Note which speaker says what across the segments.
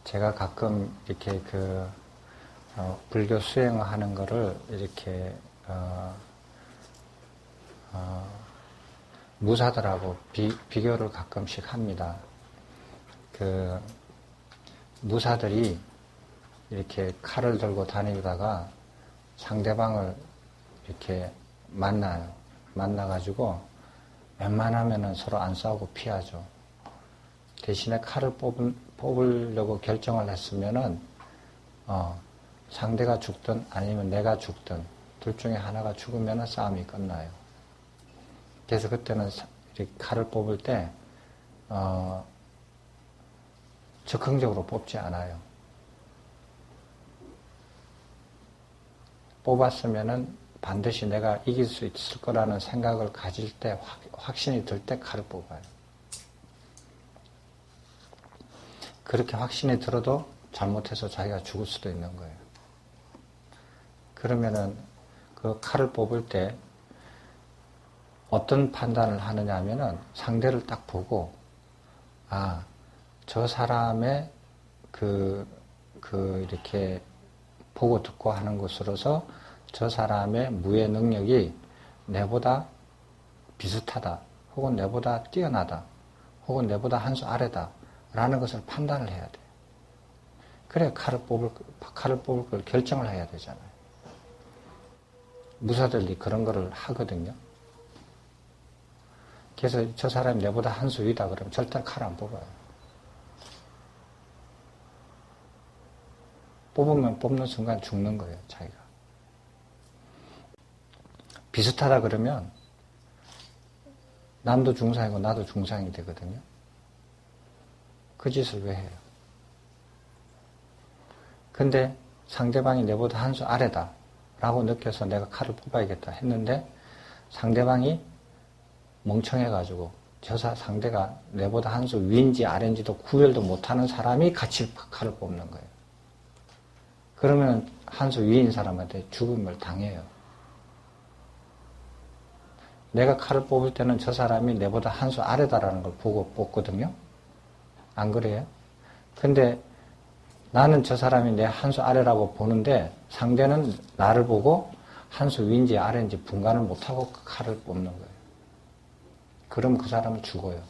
Speaker 1: 제가 가끔 이렇게 불교 수행하는 거를 이렇게, 무사들하고 비교를 가끔씩 합니다. 무사들이 이렇게 칼을 들고 다니다가 상대방을 이렇게 만나요. 만나가지고 웬만하면은 서로 안 싸우고 피하죠. 대신에 칼을 뽑으려고 결정을 했으면은, 상대가 죽든 아니면 내가 죽든 둘 중에 하나가 죽으면은 싸움이 끝나요. 그래서 그때는 이렇게 칼을 뽑을 때, 적극적으로 뽑지 않아요. 뽑았으면은 반드시 내가 이길 수 있을 거라는 생각을 가질 때, 확신이 들 때 칼을 뽑아요. 그렇게 확신이 들어도 잘못해서 자기가 죽을 수도 있는 거예요. 그러면은 그 칼을 뽑을 때 어떤 판단을 하느냐 하면은 상대를 딱 보고, 저 사람의 이렇게 보고 듣고 하는 것으로서 저 사람의 무예 능력이 내보다 비슷하다, 혹은 내보다 뛰어나다, 혹은 내보다 한 수 아래다 라는 것을 판단을 해야 돼요. 그래 칼을 뽑을 걸 결정을 해야 되잖아요. 무사들이 그런 거를 하거든요. 그래서 저 사람이 내보다 한 수 위다 그러면 절대 칼 안 뽑아요. 뽑으면 뽑는 순간 죽는 거예요, 자기가. 비슷하다 그러면 남도 중상이고 나도 중상이 되거든요. 그 짓을 왜 해요? 근데 상대방이 내보다 한 수 아래다 라고 느껴서 내가 칼을 뽑아야겠다 했는데 상대방이 멍청해가지고 상대가 내보다 한 수 위인지 아래인지도 구별도 못하는 사람이 같이 칼을 뽑는 거예요. 그러면 한 수 위인 사람한테 죽음을 당해요. 내가 칼을 뽑을 때는 저 사람이 내보다 한 수 아래다라는 걸 보고 뽑거든요. 안 그래요? 근데 나는 저 사람이 내 한 수 아래라고 보는데 상대는 나를 보고 한 수 위인지 아래인지 분간을 못하고 그 칼을 뽑는 거예요. 그럼 그 사람은 죽어요.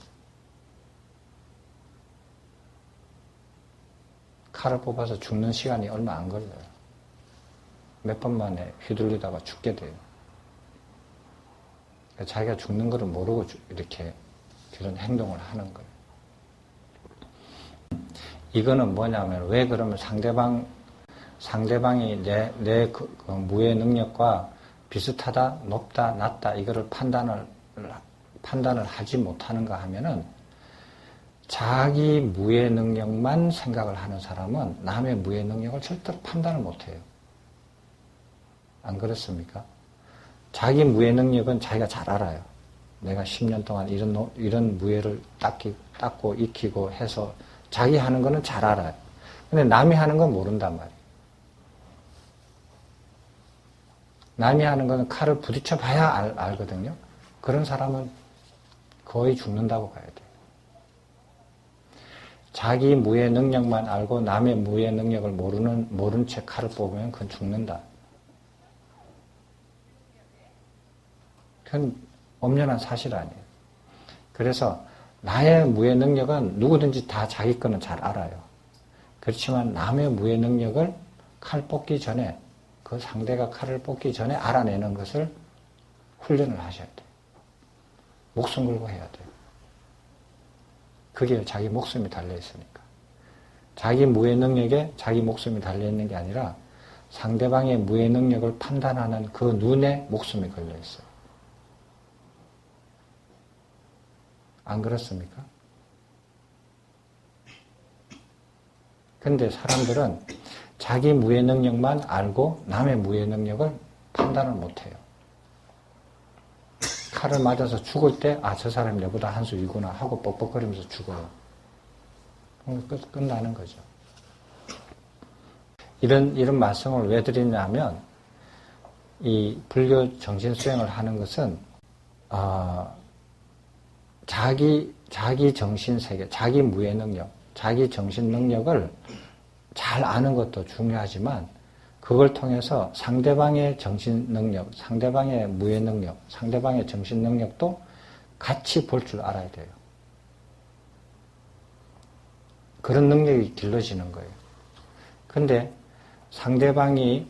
Speaker 1: 칼을 뽑아서 죽는 시간이 얼마 안 걸려요. 몇 번 만에 휘둘리다가 죽게 돼요. 자기가 죽는 거를 모르고 이렇게 그런 행동을 하는 거예요. 이거는 뭐냐면 왜 그러면 상대방이 내 무예 능력과 비슷하다, 높다, 낮다 이거를 판단을 하지 못하는가 하면은 자기 무예 능력만 생각을 하는 사람은 남의 무예 능력을 절대로 판단을 못해요. 안 그렇습니까? 자기 무예 능력은 자기가 잘 알아요. 내가 10년 동안 이런 무예를 닦고 익히고 해서 자기 하는 거는 잘 알아요. 근데 남이 하는 건 모른단 말이에요. 남이 하는 거는 칼을 부딪혀 봐야 알거든요. 그런 사람은 거의 죽는다고 봐야 돼요. 자기 무예 능력만 알고 남의 무예 능력을 모른 채 칼을 뽑으면 그건 죽는다. 그건 엄연한 사실 아니에요. 그래서 나의 무예 능력은 누구든지 다 자기 거는 잘 알아요. 그렇지만 남의 무예 능력을 칼 뽑기 전에 그 상대가 칼을 뽑기 전에 알아내는 것을 훈련을 하셔야 돼요. 목숨 걸고 해야 돼요. 그게 자기 목숨이 달려있으니까. 자기 무예 능력에 자기 목숨이 달려있는 게 아니라 상대방의 무예 능력을 판단하는 그 눈에 목숨이 걸려있어요. 안 그렇습니까? 근데 사람들은 자기 무예 능력만 알고 남의 무예 능력을 판단을 못해요. 칼을 맞아서 죽을 때, 저 사람이 내보다 한 수 위구나 하고 뻑뻑거리면서 죽어요. 끝나는 거죠. 이런 말씀을 왜 드리냐면, 이 불교 정신 수행을 하는 것은, 자기 자기 정신세계, 자기 무예 능력, 자기 정신 능력을 잘 아는 것도 중요하지만 그걸 통해서 상대방의 정신 능력, 상대방의 무예 능력, 상대방의 정신 능력도 같이 볼 줄 알아야 돼요. 그런 능력이 길러지는 거예요. 근데 상대방의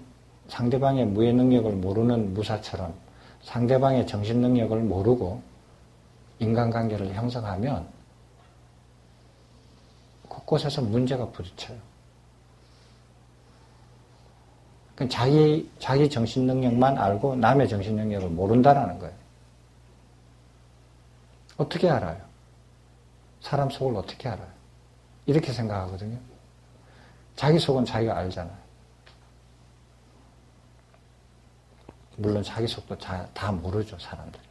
Speaker 1: 무예 능력을 모르는 무사처럼 상대방의 정신 능력을 모르고 인간관계를 형성하면 곳곳에서 문제가 부딪혀요. 자기 정신 능력만 알고 남의 정신 능력을 모른다라는 거예요. 어떻게 알아요? 사람 속을 어떻게 알아요? 이렇게 생각하거든요. 자기 속은 자기가 알잖아요. 물론 자기 속도 다 모르죠, 사람들이.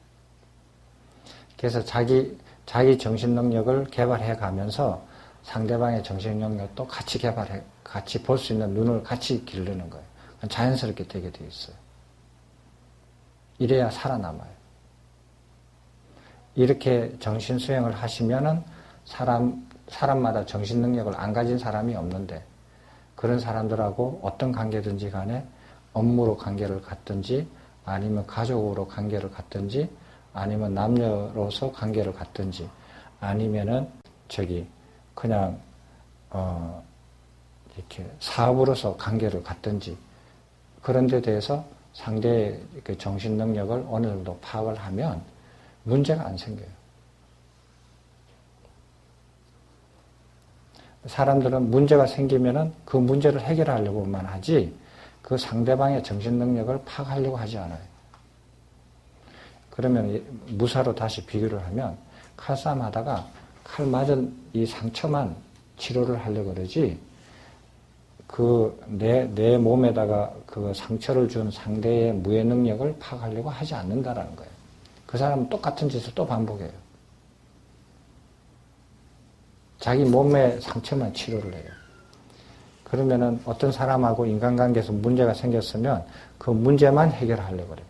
Speaker 1: 그래서 자기 정신 능력을 개발해 가면서 상대방의 정신 능력도 같이 볼 수 있는 눈을 같이 기르는 거예요. 자연스럽게 되게 되어 있어요. 이래야 살아남아요. 이렇게 정신 수행을 하시면은 사람마다 정신 능력을 안 가진 사람이 없는데 그런 사람들하고 어떤 관계든지 간에 업무로 관계를 갖든지 아니면 가족으로 관계를 갖든지 아니면 남녀로서 관계를 갖든지 아니면은 그냥 이렇게 사업으로서 관계를 갖든지 그런 데 대해서 상대의 정신 능력을 어느 정도 파악을 하면 문제가 안 생겨요. 사람들은 문제가 생기면은 그 문제를 해결하려고만 하지 그 상대방의 정신 능력을 파악하려고 하지 않아요. 그러면 무사로 다시 비교를 하면 칼싸움 하다가 칼 맞은 이 상처만 치료를 하려고 그러지 내 몸에다가 그 상처를 준 상대의 무예 능력을 파악하려고 하지 않는다라는 거예요. 그 사람은 똑같은 짓을 또 반복해요. 자기 몸의 상처만 치료를 해요. 그러면은 어떤 사람하고 인간관계에서 문제가 생겼으면 그 문제만 해결하려고 그래요.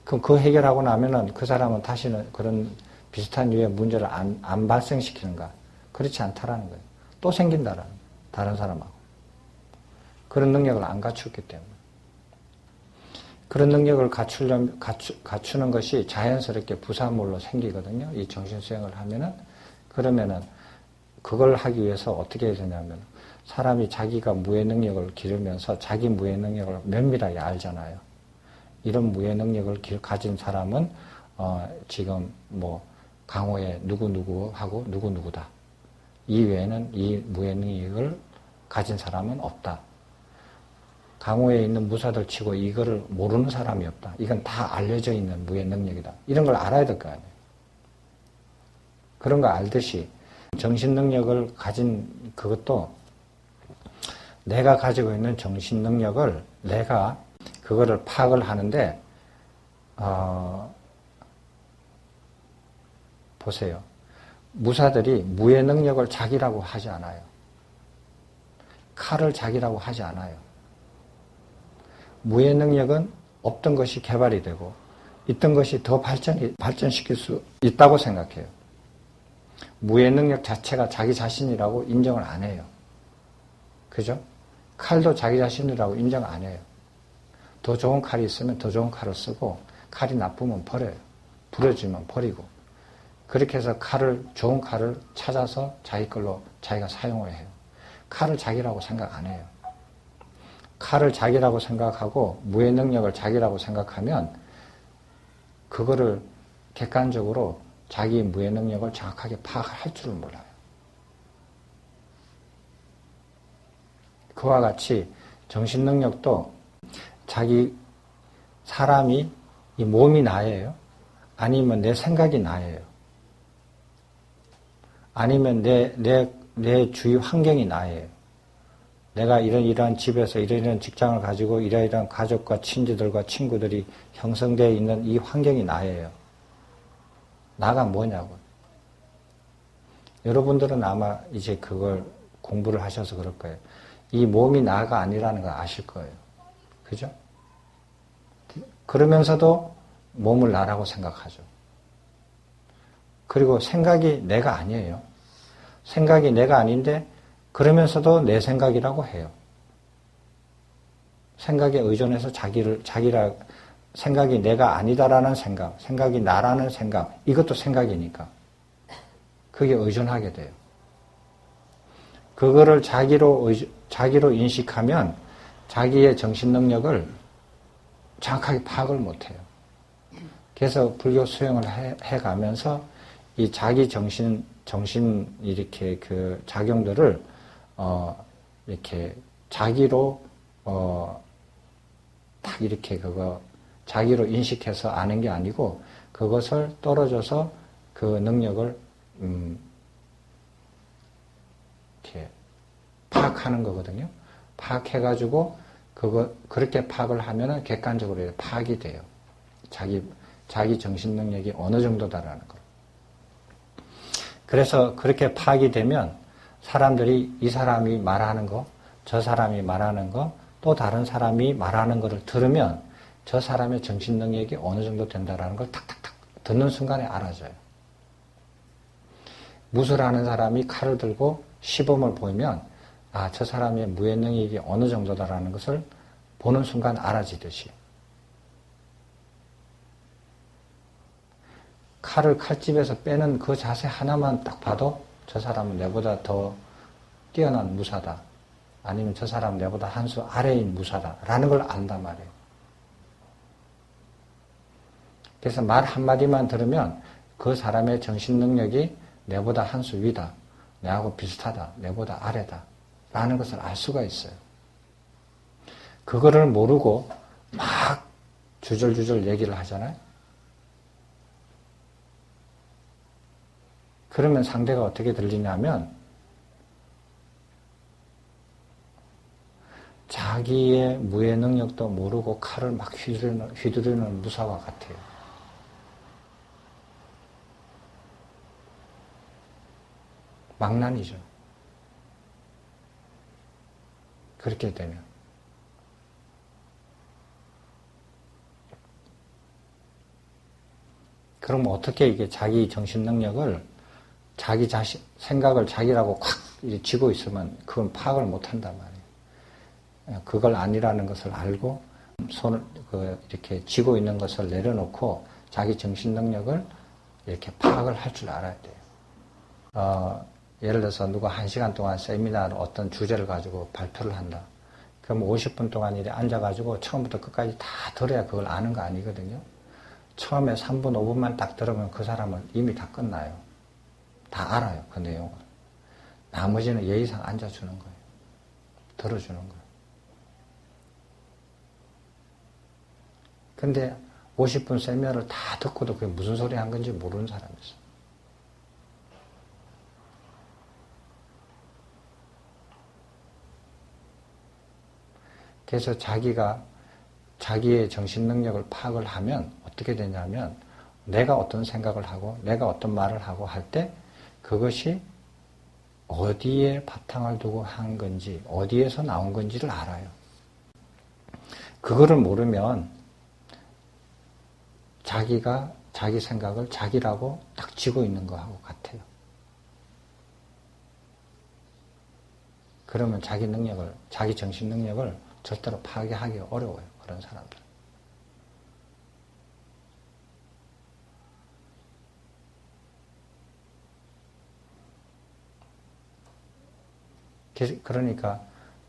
Speaker 1: 그럼 그 해결하고 나면은 그 사람은 다시는 그런 비슷한 류의 문제를 안 발생시키는가? 그렇지 않다라는 거예요. 또 생긴다라는 거예요. 다른 사람하고. 그런 능력을 안 갖추었기 때문에. 그런 능력을 갖추는 것이 자연스럽게 부사물로 생기거든요. 이 정신수행을 하면은. 그러면은 그걸 하기 위해서 어떻게 해야 되냐면 사람이 자기가 무예 능력을 기르면서 자기 무예 능력을 면밀하게 알잖아요. 이런 무예 능력을 가진 사람은 지금 강호에 누구누구하고 누구누구다. 이외에는 이 무예 능력을 가진 사람은 없다. 강호에 있는 무사들 치고 이거를 모르는 사람이 없다. 이건 다 알려져 있는 무예 능력이다. 이런 걸 알아야 될 거 아니에요. 그런 거 알듯이 정신 능력을 가진 그것도 내가 가지고 있는 정신 능력을 내가 그거를 파악을 하는데 보세요. 무사들이 무예 능력을 자기라고 하지 않아요. 칼을 자기라고 하지 않아요. 무예 능력은 없던 것이 개발이 되고 있던 것이 더 발전시킬 수 있다고 생각해요. 무예 능력 자체가 자기 자신이라고 인정을 안 해요. 그죠? 칼도 자기 자신이라고 인정 안 해요. 더 좋은 칼이 있으면 더 좋은 칼을 쓰고 칼이 나쁘면 버려요. 부러지면 버리고 그렇게 해서 좋은 칼을 찾아서 자기 걸로 자기가 사용을 해요. 칼을 자기라고 생각 안 해요. 칼을 자기라고 생각하고 무예 능력을 자기라고 생각하면 그거를 객관적으로 자기 무예 능력을 정확하게 파악할 줄을 몰라요. 그와 같이 정신 능력도 사람이 이 몸이 나예요? 아니면 내 생각이 나예요? 아니면 내 주위 환경이 나예요? 내가 이러한 집에서 이러한 직장을 가지고 이러한 가족과 친지들과 친구들이 형성되어 있는 이 환경이 나예요. 나가 뭐냐고. 여러분들은 아마 이제 그걸 공부를 하셔서 그럴 거예요. 이 몸이 나가 아니라는 걸 아실 거예요. 그죠? 그러면서도 몸을 나라고 생각하죠. 그리고 생각이 내가 아니에요. 생각이 내가 아닌데 그러면서도 내 생각이라고 해요. 생각에 의존해서 생각이 내가 아니다라는 생각, 생각이 나라는 생각, 이것도 생각이니까. 그게 의존하게 돼요. 그거를 자기로 인식하면 자기의 정신 능력을 정확하게 파악을 못해요. 그래서 불교 수행을 해가면서 이 자기 정신 이렇게 그 작용들을 이렇게 자기로 딱 이렇게 자기로 인식해서 아는 게 아니고 그것을 떨어져서 그 능력을 이렇게 파악하는 거거든요. 파악해가지고 그렇게 파악을 하면은 객관적으로 파악이 돼요. 자기 정신 능력이 어느 정도다라는 거. 그래서 그렇게 파악이 되면 사람들이 이 사람이 말하는 거, 저 사람이 말하는 거, 또 다른 사람이 말하는 거를 들으면 저 사람의 정신 능력이 어느 정도 된다라는 걸 탁탁탁 듣는 순간에 알아져요. 무술하는 사람이 칼을 들고 시범을 보이면 아, 저 사람의 무예 능력이 어느 정도다라는 것을 보는 순간 알아지듯이 칼을 칼집에서 빼는 그 자세 하나만 딱 봐도 저 사람은 내보다 더 뛰어난 무사다. 아니면 저 사람은 내보다 한 수 아래인 무사다라는 걸 안단 말이에요. 그래서 말 한마디만 들으면 그 사람의 정신 능력이 내보다 한 수 위다. 내하고 비슷하다. 내보다 아래다. 라는 것을 알 수가 있어요. 그거를 모르고 막 주절주절 얘기를 하잖아요. 그러면 상대가 어떻게 들리냐면 자기의 무예 능력도 모르고 칼을 막 휘두르는 무사와 같아요. 망난이죠. 그렇게 되면. 그럼 어떻게 이게 자기 정신 능력을 자기 자신, 생각을 자기라고 콱 쥐고 있으면 그건 파악을 못 한단 말이에요. 그걸 아니라는 것을 알고 손을 이렇게 쥐고 있는 것을 내려놓고 자기 정신 능력을 이렇게 파악을 할 줄 알아야 돼요. 예를 들어서 누가 1시간 동안 세미나로 어떤 주제를 가지고 발표를 한다. 그럼 50분 동안 이렇게 앉아가지고 처음부터 끝까지 다 들어야 그걸 아는 거 아니거든요. 처음에 3분, 5분만 딱 들으면 그 사람은 이미 다 끝나요. 다 알아요, 그 내용을. 나머지는 예의상 앉아주는 거예요. 들어주는 거예요. 근데 50분 세미나를 다 듣고도 그게 무슨 소리 한 건지 모르는 사람이 있어요. 그래서 자기의 정신 능력을 파악을 하면 어떻게 되냐면 내가 어떤 생각을 하고 내가 어떤 말을 하고 할 때 그것이 어디에 바탕을 두고 한 건지 어디에서 나온 건지를 알아요. 그거를 모르면 자기가 자기 생각을 자기라고 딱 쥐고 있는 거하고 같아요. 그러면 자기 정신 능력을 절대로 파괴하기 어려워요. 그런 사람들. 그러니까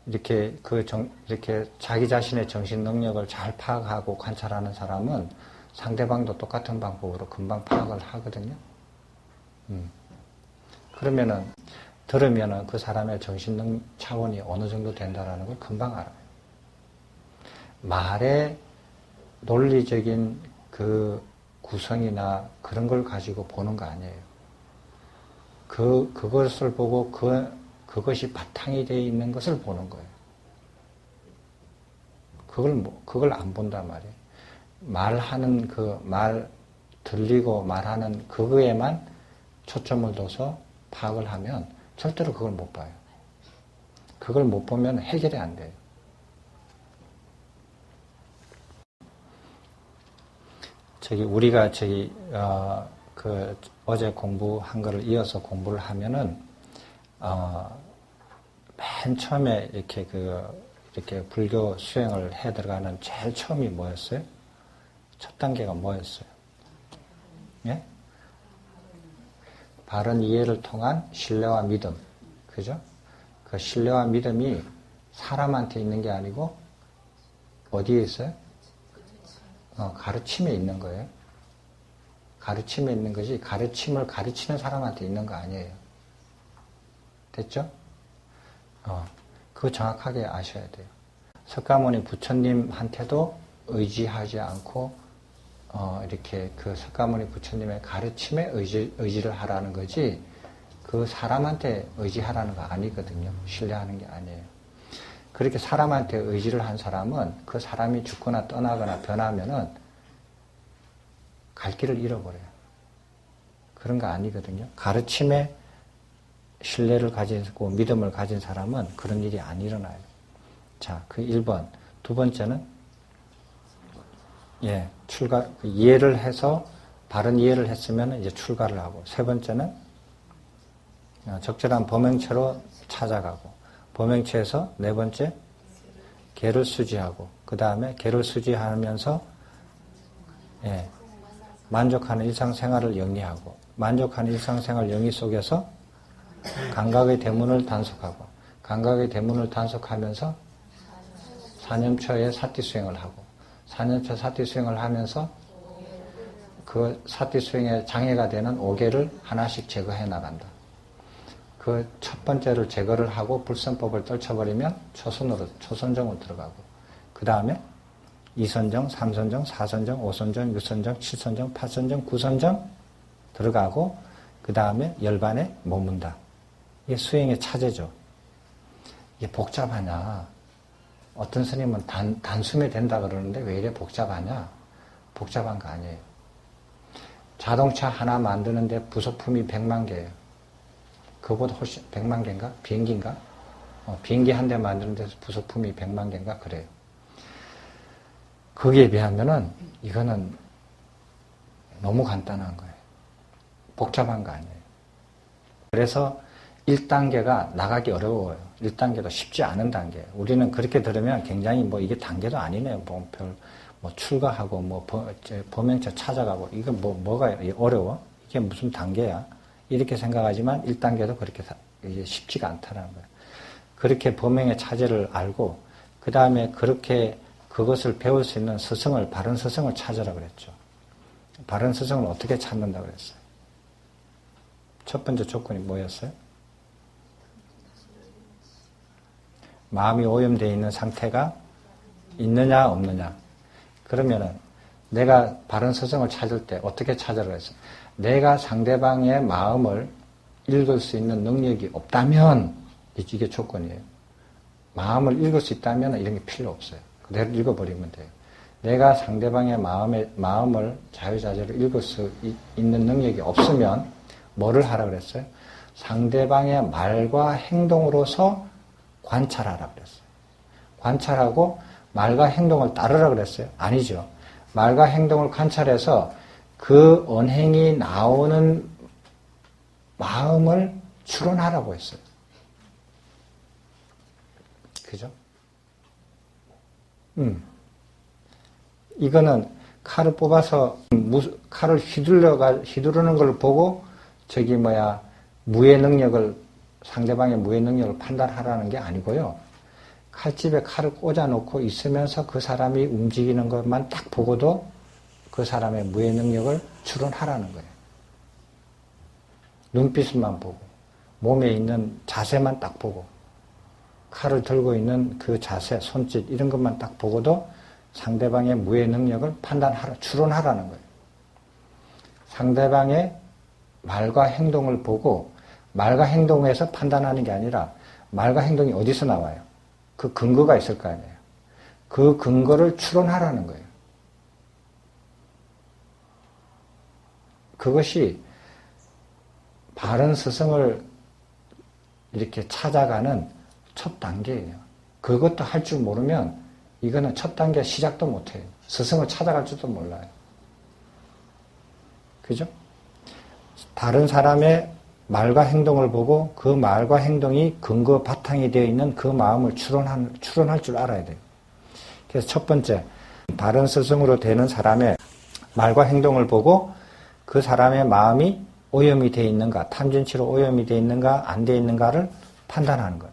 Speaker 1: 이렇게 이렇게 자기 자신의 정신 능력을 잘 파악하고 관찰하는 사람은 상대방도 똑같은 방법으로 금방 파악을 하거든요. 들으면은 그 사람의 정신 차원이 어느 정도 된다라는 걸 금방 알아요. 말의 논리적인 그 구성이나 그런 걸 가지고 보는 거 아니에요. 그것을 보고 그것이 바탕이 되어 있는 것을 보는 거예요. 그걸 안 본단 말이에요. 말하는 들리고 말하는 그거에만 초점을 둬서 파악을 하면 절대로 그걸 못 봐요. 그걸 못 보면 해결이 안 돼요. 우리가 어제 공부한 거를 이어서 공부를 하면은, 맨 처음에 이렇게 불교 수행을 해 들어가는 제일 처음이 뭐였어요? 첫 단계가 뭐였어요? 예? 바른 이해를 통한 신뢰와 믿음. 그죠? 그 신뢰와 믿음이 사람한테 있는 게 아니고, 어디에 있어요? 가르침에 있는 거예요. 가르침에 있는 것이 가르침을 가르치는 사람한테 있는 거 아니에요. 됐죠? 그거 정확하게 아셔야 돼요. 석가모니 부처님한테도 의지하지 않고, 이렇게 그 석가모니 부처님의 가르침에 의지를 하라는 거지, 그 사람한테 의지하라는 거 아니거든요. 신뢰하는 게 아니에요. 그렇게 사람한테 의지를 한 사람은 그 사람이 죽거나 떠나거나 변하면은 갈 길을 잃어버려요. 그런 거 아니거든요. 가르침에 신뢰를 가지고 믿음을 가진 사람은 그런 일이 안 일어나요. 자, 그 1번. 두 번째는, 이해를 해서, 바른 이해를 했으면 이제 출가를 하고. 세 번째는, 적절한 범행체로 찾아가고. 범행체에서 네 번째, 계를 수지하고. 그 다음에 계를 수지하면서, 만족하는 일상생활을 영위하고. 만족하는 일상생활 영위 속에서 감각의 대문을 단속하고, 감각의 대문을 단속하면서 사념처의 사티수행을 하고, 사념처 사티수행을 하면서 그 사티수행에 장애가 되는 5개를 하나씩 제거해 나간다. 그 첫 번째를 제거를 하고 불선법을 떨쳐버리면 초선정으로 들어가고, 그 다음에 2선정, 3선정, 4선정, 5선정, 6선정, 7선정, 8선정, 9선정 들어가고, 그 다음에 열반에 머문다. 이게 수행의 차제죠. 이게 복잡하냐? 어떤 스님은 단숨에 된다 그러는데 왜 이래 복잡하냐? 복잡한 거 아니에요. 자동차 하나 만드는데 부속품이 100만 개예요. 그거보다 훨씬 100만 개인가? 비행기인가? 비행기 한 대 만드는 데서 부속품이 100만 개인가? 그래요. 거기에 비하면은 이거는 너무 간단한 거예요. 복잡한 거 아니에요. 그래서 1단계가 나가기 어려워요. 1단계도 쉽지 않은 단계예요. 우리는 그렇게 들으면 굉장히 이게 단계도 아니네요. 출가하고 범행처 찾아가고, 이거 뭐가 어려워? 이게 무슨 단계야? 이렇게 생각하지만 1단계도 그렇게 이게 쉽지가 않다는 거예요. 그렇게 범행의 차제를 알고, 그 다음에 그렇게 그것을 배울 수 있는 스승을, 바른 스승을 찾으라 그랬죠. 바른 스승을 어떻게 찾는다 그랬어요? 첫 번째 조건이 뭐였어요? 마음이 오염되어 있는 상태가 있느냐 없느냐. 그러면은 내가 바른 스승을 찾을 때 어떻게 찾으라고 했어요? 내가 상대방의 마음을 읽을 수 있는 능력이 없다면, 이게 조건이에요. 마음을 읽을 수 있다면 이런 게 필요 없어요. 그대로 읽어버리면 돼요. 내가 상대방의 마음을 자유자재로 읽을 수 있는 능력이 없으면 뭐를 하라 그랬어요? 상대방의 말과 행동으로서 관찰하라 그랬어요. 관찰하고 말과 행동을 따르라 그랬어요? 아니죠. 말과 행동을 관찰해서 그 언행이 나오는 마음을 추론하라고 했어요. 그죠? 이거는 칼을 뽑아서 칼을 휘두르는 걸 보고 무의 능력을, 상대방의 무의 능력을 판단하라는 게 아니고요. 칼집에 칼을 꽂아놓고 있으면서 그 사람이 움직이는 것만 딱 보고도 그 사람의 무의 능력을 추론하라는 거예요. 눈빛만 보고, 몸에 있는 자세만 딱 보고, 칼을 들고 있는 그 자세, 손짓 이런 것만 딱 보고도 상대방의 무의 능력을 추론하라는 거예요. 상대방의 말과 행동을 보고 말과 행동에서 판단하는 게 아니라 말과 행동이 어디서 나와요? 그 근거가 있을 거 아니에요. 그 근거를 추론하라는 거예요. 그것이 바른 스승을 이렇게 찾아가는 첫 단계예요. 그것도 할 줄 모르면 이거는 첫 단계 시작도 못해요. 스승을 찾아갈 줄도 몰라요. 그죠? 다른 사람의 말과 행동을 보고 그 말과 행동이 근거 바탕이 되어 있는 그 마음을 추론할 줄 알아야 돼요. 그래서 첫 번째, 바른 스승으로 되는 사람의 말과 행동을 보고 그 사람의 마음이 오염이 되어 있는가, 탐진치로 오염이 되어 있는가, 안 되어 있는가를 판단하는 거예요.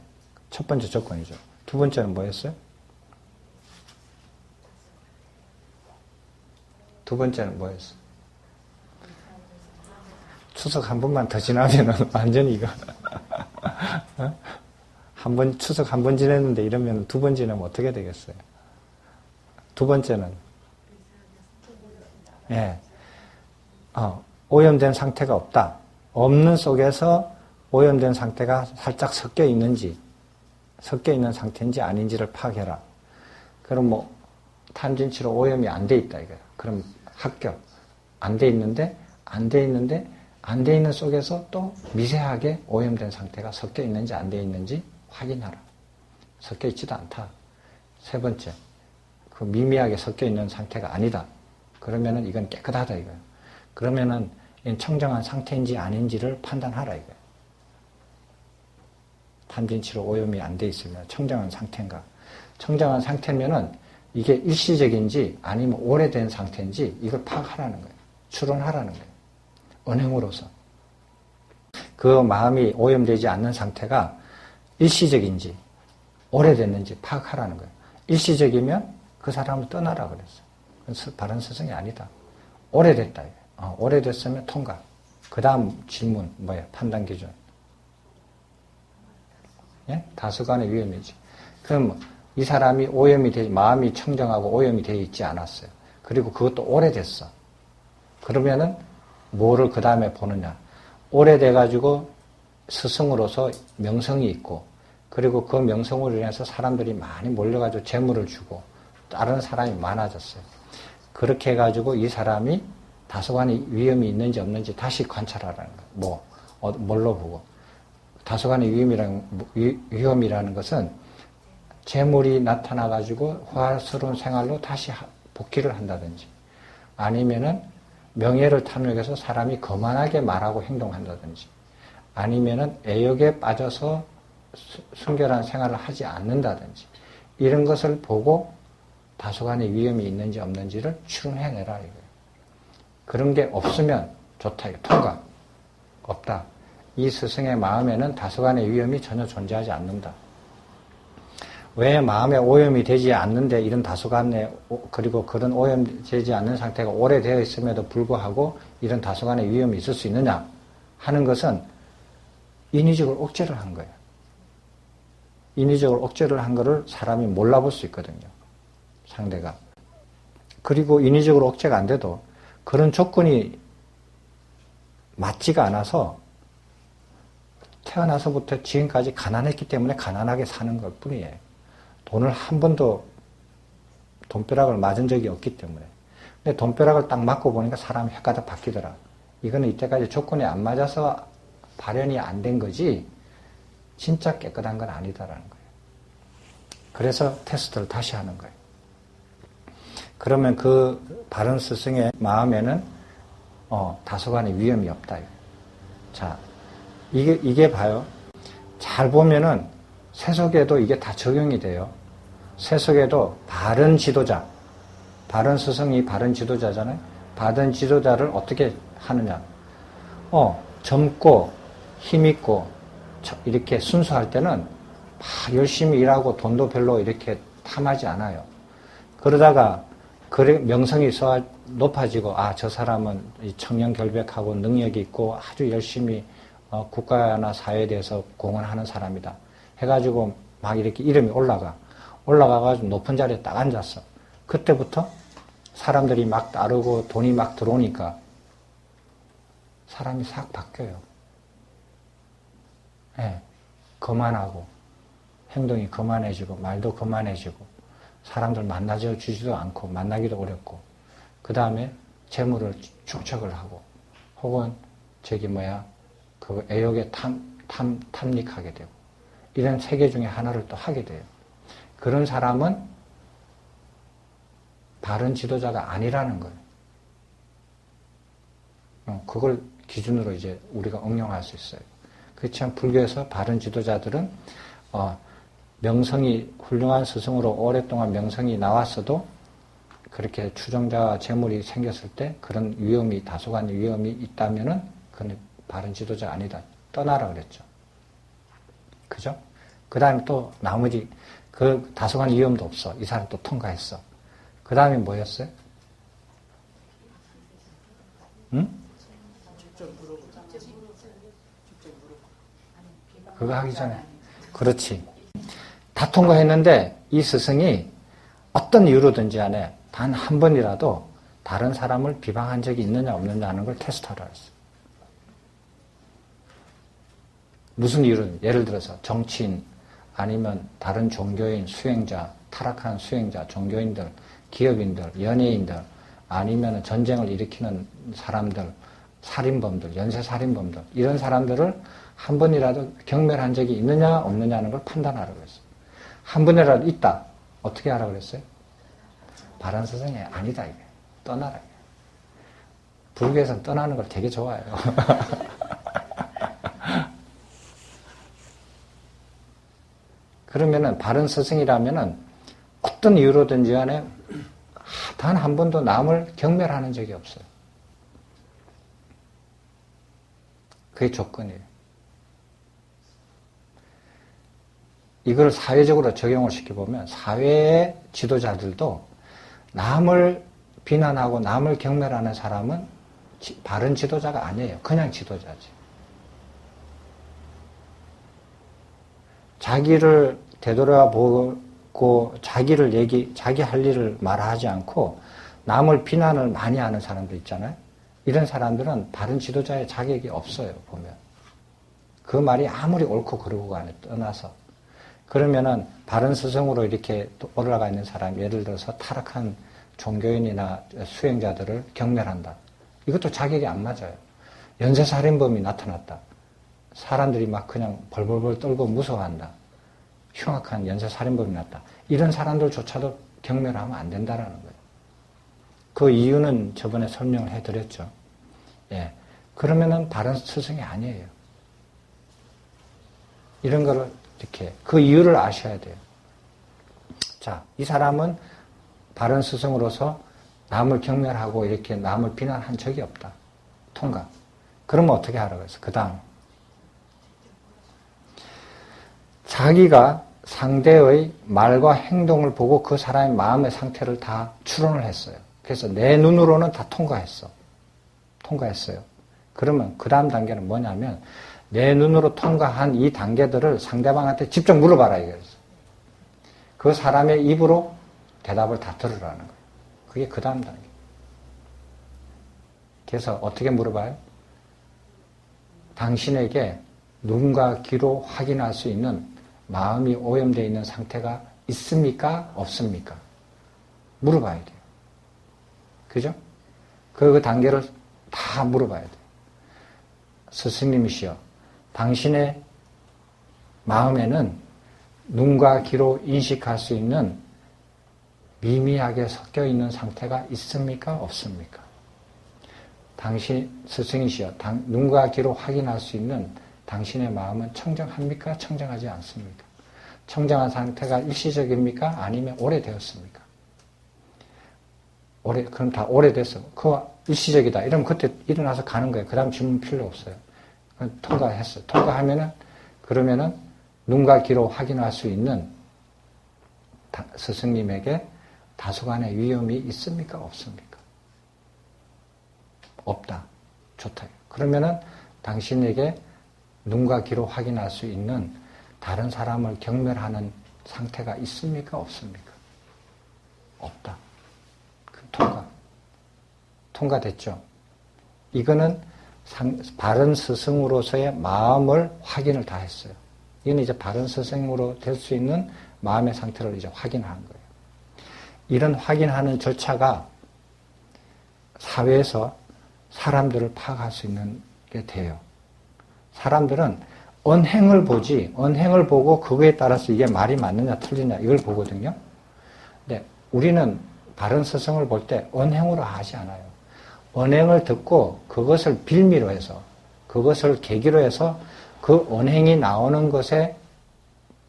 Speaker 1: 첫 번째 조건이죠. 두 번째는 뭐였어요? 두 번째는 뭐였어요? 추석 한 번만 더 지나면은 완전히 이거 추석 한 번 지냈는데 이러면 두 번 지나면 어떻게 되겠어요? 두 번째는 예, 오염된 상태가 없다. 없는 속에서 오염된 상태가 살짝 섞여 있는 상태인지 아닌지를 파악해라. 그럼 뭐 탐진치로 오염이 안 돼 있다 이거야. 그럼 합격. 안 돼 있는데 안 돼 있는 속에서 또 미세하게 오염된 상태가 섞여 있는지 안 돼 있는지 확인하라. 섞여 있지도 않다. 세 번째, 그 미미하게 섞여 있는 상태가 아니다. 그러면은 이건 깨끗하다 이거예요. 그러면은 청정한 상태인지 아닌지를 판단하라 이거예요. 탐진치로 오염이 안 돼 있으면 청정한 상태인가. 청정한 상태면은 이게 일시적인지 아니면 오래된 상태인지 이걸 파악하라는 거예요. 추론하라는 거예요. 은행으로서. 그 마음이 오염되지 않는 상태가 일시적인지 오래됐는지 파악하라는 거예요. 일시적이면 그 사람을 떠나라 그랬어요. 바른 스승이 아니다. 오래됐다. 오래됐으면 통과. 그 다음 질문 뭐예요? 판단 기준. 예? 다수간의 위험이지. 그럼 이 사람이 마음이 청정하고 오염이 되어 있지 않았어요. 그리고 그것도 오래됐어. 그러면은 뭐를 그 다음에 보느냐. 오래돼가지고 스승으로서 명성이 있고, 그리고 그 명성으로 인해서 사람들이 많이 몰려가지고 재물을 주고, 다른 사람이 많아졌어요. 그렇게 해가지고 이 사람이 다소간의 위험이 있는지 없는지 다시 관찰하라는 거예요. 뭘로 보고. 다소간의 위험이라는 것은 재물이 나타나가지고 화스러운 생활로 다시 복귀를 한다든지, 아니면은 명예를 탐욕해서 사람이 거만하게 말하고 행동한다든지, 아니면은 애욕에 빠져서 순결한 생활을 하지 않는다든지, 이런 것을 보고 다소간의 위험이 있는지 없는지를 추론해내라 이거예요. 그런 게 없으면 좋다. 통과. 없다. 이 스승의 마음에는 다소간의 위험이 전혀 존재하지 않는다. 왜 마음에 오염이 되지 않는데 이런 다소간의, 그리고 그런 오염되지 않는 상태가 오래되어 있음에도 불구하고 이런 다소간의 위험이 있을 수 있느냐 하는 것은 인위적으로 억제를 한 거예요. 인위적으로 억제를 한 거를 사람이 몰라볼 수 있거든요. 상대가. 그리고 인위적으로 억제가 안 돼도 그런 조건이 맞지가 않아서 태어나서부터 지금까지 가난했기 때문에 가난하게 사는 것 뿐이에요. 돈을 한 번도 돈벼락을 맞은 적이 없기 때문에. 근데 돈벼락을 딱 맞고 보니까 사람이 헷가닥 바뀌더라. 이거는 이때까지 조건이 안 맞아서 발현이 안 된 거지 진짜 깨끗한 건 아니다라는 거예요. 그래서 테스트를 다시 하는 거예요. 그러면 그 바른 스승의 마음에는 다소간의 위험이 없다. 자, 이게 봐요. 잘 보면은 세속에도 이게 다 적용이 돼요. 세속에도 바른 지도자, 바른 스승이 바른 지도자잖아요. 바른 지도자를 어떻게 하느냐. 젊고 힘있고 이렇게 순수할 때는 막 열심히 일하고 돈도 별로 이렇게 탐하지 않아요. 그러다가 명성이 높아지고 저 사람은 청렴결백하고 능력이 있고 아주 열심히 국가나 사회에 대해서 공헌하는 사람이다 해가지고 막 이렇게 이름이 올라가가지고 높은 자리에 딱 앉았어. 그때부터 사람들이 막 따르고 돈이 막 들어오니까 사람이 싹 바뀌어요. 네, 거만하고 행동이 거만해지고 말도 거만해지고 사람들 만나줘 주지도 않고 만나기도 어렵고 그 다음에 재물을 축적을 하고 혹은 그 애욕에 탐닉하게 되고 이런 세계 중에 하나를 또 하게 돼요. 그런 사람은 바른 지도자가 아니라는 거예요. 그걸 기준으로 이제 우리가 응용할 수 있어요. 그렇지만 불교에서 바른 지도자들은 명성이 훌륭한 스승으로 오랫동안 명성이 나왔어도 그렇게 추종자와 재물이 생겼을 때 그런 위험이 다소간 위험이 있다면은 그는 바른 지도자 아니다. 떠나라 그랬죠. 그죠? 그 다음에 또 나머지 그 다소간 위험도 없어. 이 사람 또 통과했어. 그 다음에 뭐였어요? 응? 그거 하기 전에. 그렇지. 다 통과했는데 이 스승이 어떤 이유로든지 간에 단 한 번이라도 다른 사람을 비방한 적이 있느냐 없느냐 하는 걸 테스트하라 했어요. 무슨 이유로든 예를 들어서 정치인 아니면 다른 종교인 수행자, 타락한 수행자, 종교인들, 기업인들, 연예인들 아니면 전쟁을 일으키는 사람들, 살인범들, 연쇄살인범들 이런 사람들을 한 번이라도 경멸한 적이 있느냐 없느냐 하는 걸 판단하라고 했어요. 한 번이라도 있다. 어떻게 하라고 그랬어요? 바른 스승이 아니다 이게. 떠나라 이게. 불교에서는 떠나는 걸 되게 좋아해요. 그러면은 바른 스승이라면은 어떤 이유로든지 간에 단 한 번도 남을 경멸하는 적이 없어요. 그게 조건이에요. 이걸 사회적으로 적용을 시켜보면 사회의 지도자들도 남을 비난하고 남을 경멸하는 사람은 바른 지도자가 아니에요. 그냥 지도자지. 자기를 되돌아보고 자기 할 일을 말하지 않고 남을 비난을 많이 하는 사람들 있잖아요. 이런 사람들은 바른 지도자의 자격이 없어요, 보면. 그 말이 아무리 옳고 그르고가 아니라 떠나서. 그러면은 바른 스승으로 이렇게 올라가 있는 사람, 예를 들어서 타락한 종교인이나 수행자들을 경멸한다. 이것도 자격이 안 맞아요. 연쇄살인범이 나타났다. 사람들이 막 그냥 벌벌벌 떨고 무서워한다. 흉악한 연쇄살인범이 났다. 이런 사람들조차도 경멸하면 안 된다라는 거예요. 그 이유는 저번에 설명을 해드렸죠. 예. 그러면은 바른 스승이 아니에요. 이런 거를 이렇게, 그 이유를 아셔야 돼요. 자, 이 사람은 바른 스승으로서 남을 경멸하고 이렇게 남을 비난한 적이 없다. 통과. 그러면 어떻게 하라고 했어? 그 다음. 자기가 상대의 말과 행동을 보고 그 사람의 마음의 상태를 다 추론을 했어요. 그래서 내 눈으로는 다 통과했어요. 그러면 그 다음 단계는 뭐냐면 내 눈으로 통과한 이 단계들을 상대방한테 직접 물어봐라 이거였어요. 그 사람의 입으로 대답을 다 들으라는 거예요. 그게 그 다음 단계. 그래서 어떻게 물어봐요? 당신에게 눈과 귀로 확인할 수 있는 마음이 오염되어 있는 상태가 있습니까? 없습니까? 물어봐야 돼요. 그죠? 그 단계를 다 물어봐야 돼요. 스승님이시여, 당신의 마음에는 눈과 귀로 인식할 수 있는 미미하게 섞여 있는 상태가 있습니까? 없습니까? 당신, 스승이시여, 눈과 귀로 확인할 수 있는 당신의 마음은 청정합니까? 청정하지 않습니까? 청정한 상태가 일시적입니까? 아니면 오래되었습니까? 그럼 다 오래됐어. 그거 일시적이다. 이러면 그때 일어나서 가는 거예요. 그 다음 질문 필요 없어요. 통과했어. 그러면은 눈과 귀로 확인할 수 있는 스승님에게 다소간의 위험이 있습니까? 없습니까? 없다. 좋다. 그러면은 당신에게 눈과 귀로 확인할 수 있는 다른 사람을 경멸하는 상태가 있습니까? 없습니까? 없다. 통과됐죠. 이거는 바른 스승으로서의 마음을 확인을 다 했어요. 이건 이제 바른 스승으로 될 수 있는 마음의 상태를 이제 확인한 거예요. 이런 확인하는 절차가 사회에서 사람들을 파악할 수 있는 게 돼요. 사람들은 언행을 보지, 언행을 보고 그거에 따라서 이게 말이 맞느냐 틀리냐 이걸 보거든요. 근데 우리는 바른 스승을 볼 때 언행으로 하지 않아요. 언행을 듣고 그것을 빌미로 해서, 그것을 계기로 해서 그 언행이 나오는 것에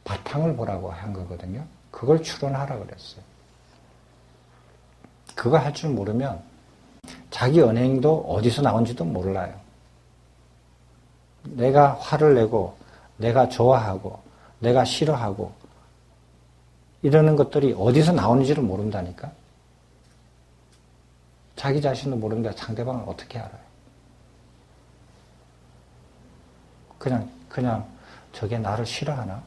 Speaker 1: 바탕을 보라고 한 거거든요. 그걸 추론하라 그랬어요. 그거 할 줄 모르면 자기 언행도 어디서 나온지도 몰라요. 내가 화를 내고, 내가 좋아하고, 내가 싫어하고, 이러는 것들이 어디서 나오는지를 모른다니까? 자기 자신도 모르는데 상대방을 어떻게 알아요? 그냥 저게 나를 싫어하나?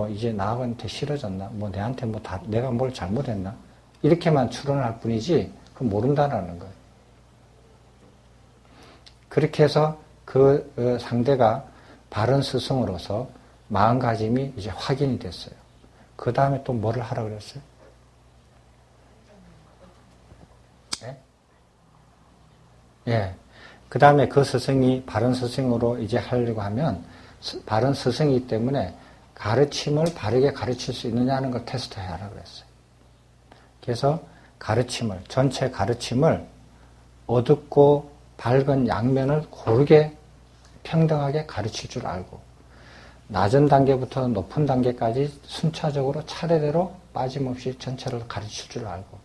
Speaker 1: 이제 나한테 싫어졌나? 내한테 내가 뭘 잘못했나? 이렇게만 추론을 할 뿐이지, 그건 모른다라는 거예요. 그렇게 해서 그 상대가 바른 스승으로서 마음가짐이 이제 확인이 됐어요. 그 다음에 또 뭐를 하라 그랬어요? 예. 그 다음에 그 스승이 바른 스승으로 이제 하려고 하면, 바른 스승이기 때문에 가르침을 바르게 가르칠 수 있느냐는 걸 테스트해야 하라 그랬어요. 그래서 전체 가르침을 어둡고 밝은 양면을 고르게 평등하게 가르칠 줄 알고, 낮은 단계부터 높은 단계까지 순차적으로 차례대로 빠짐없이 전체를 가르칠 줄 알고,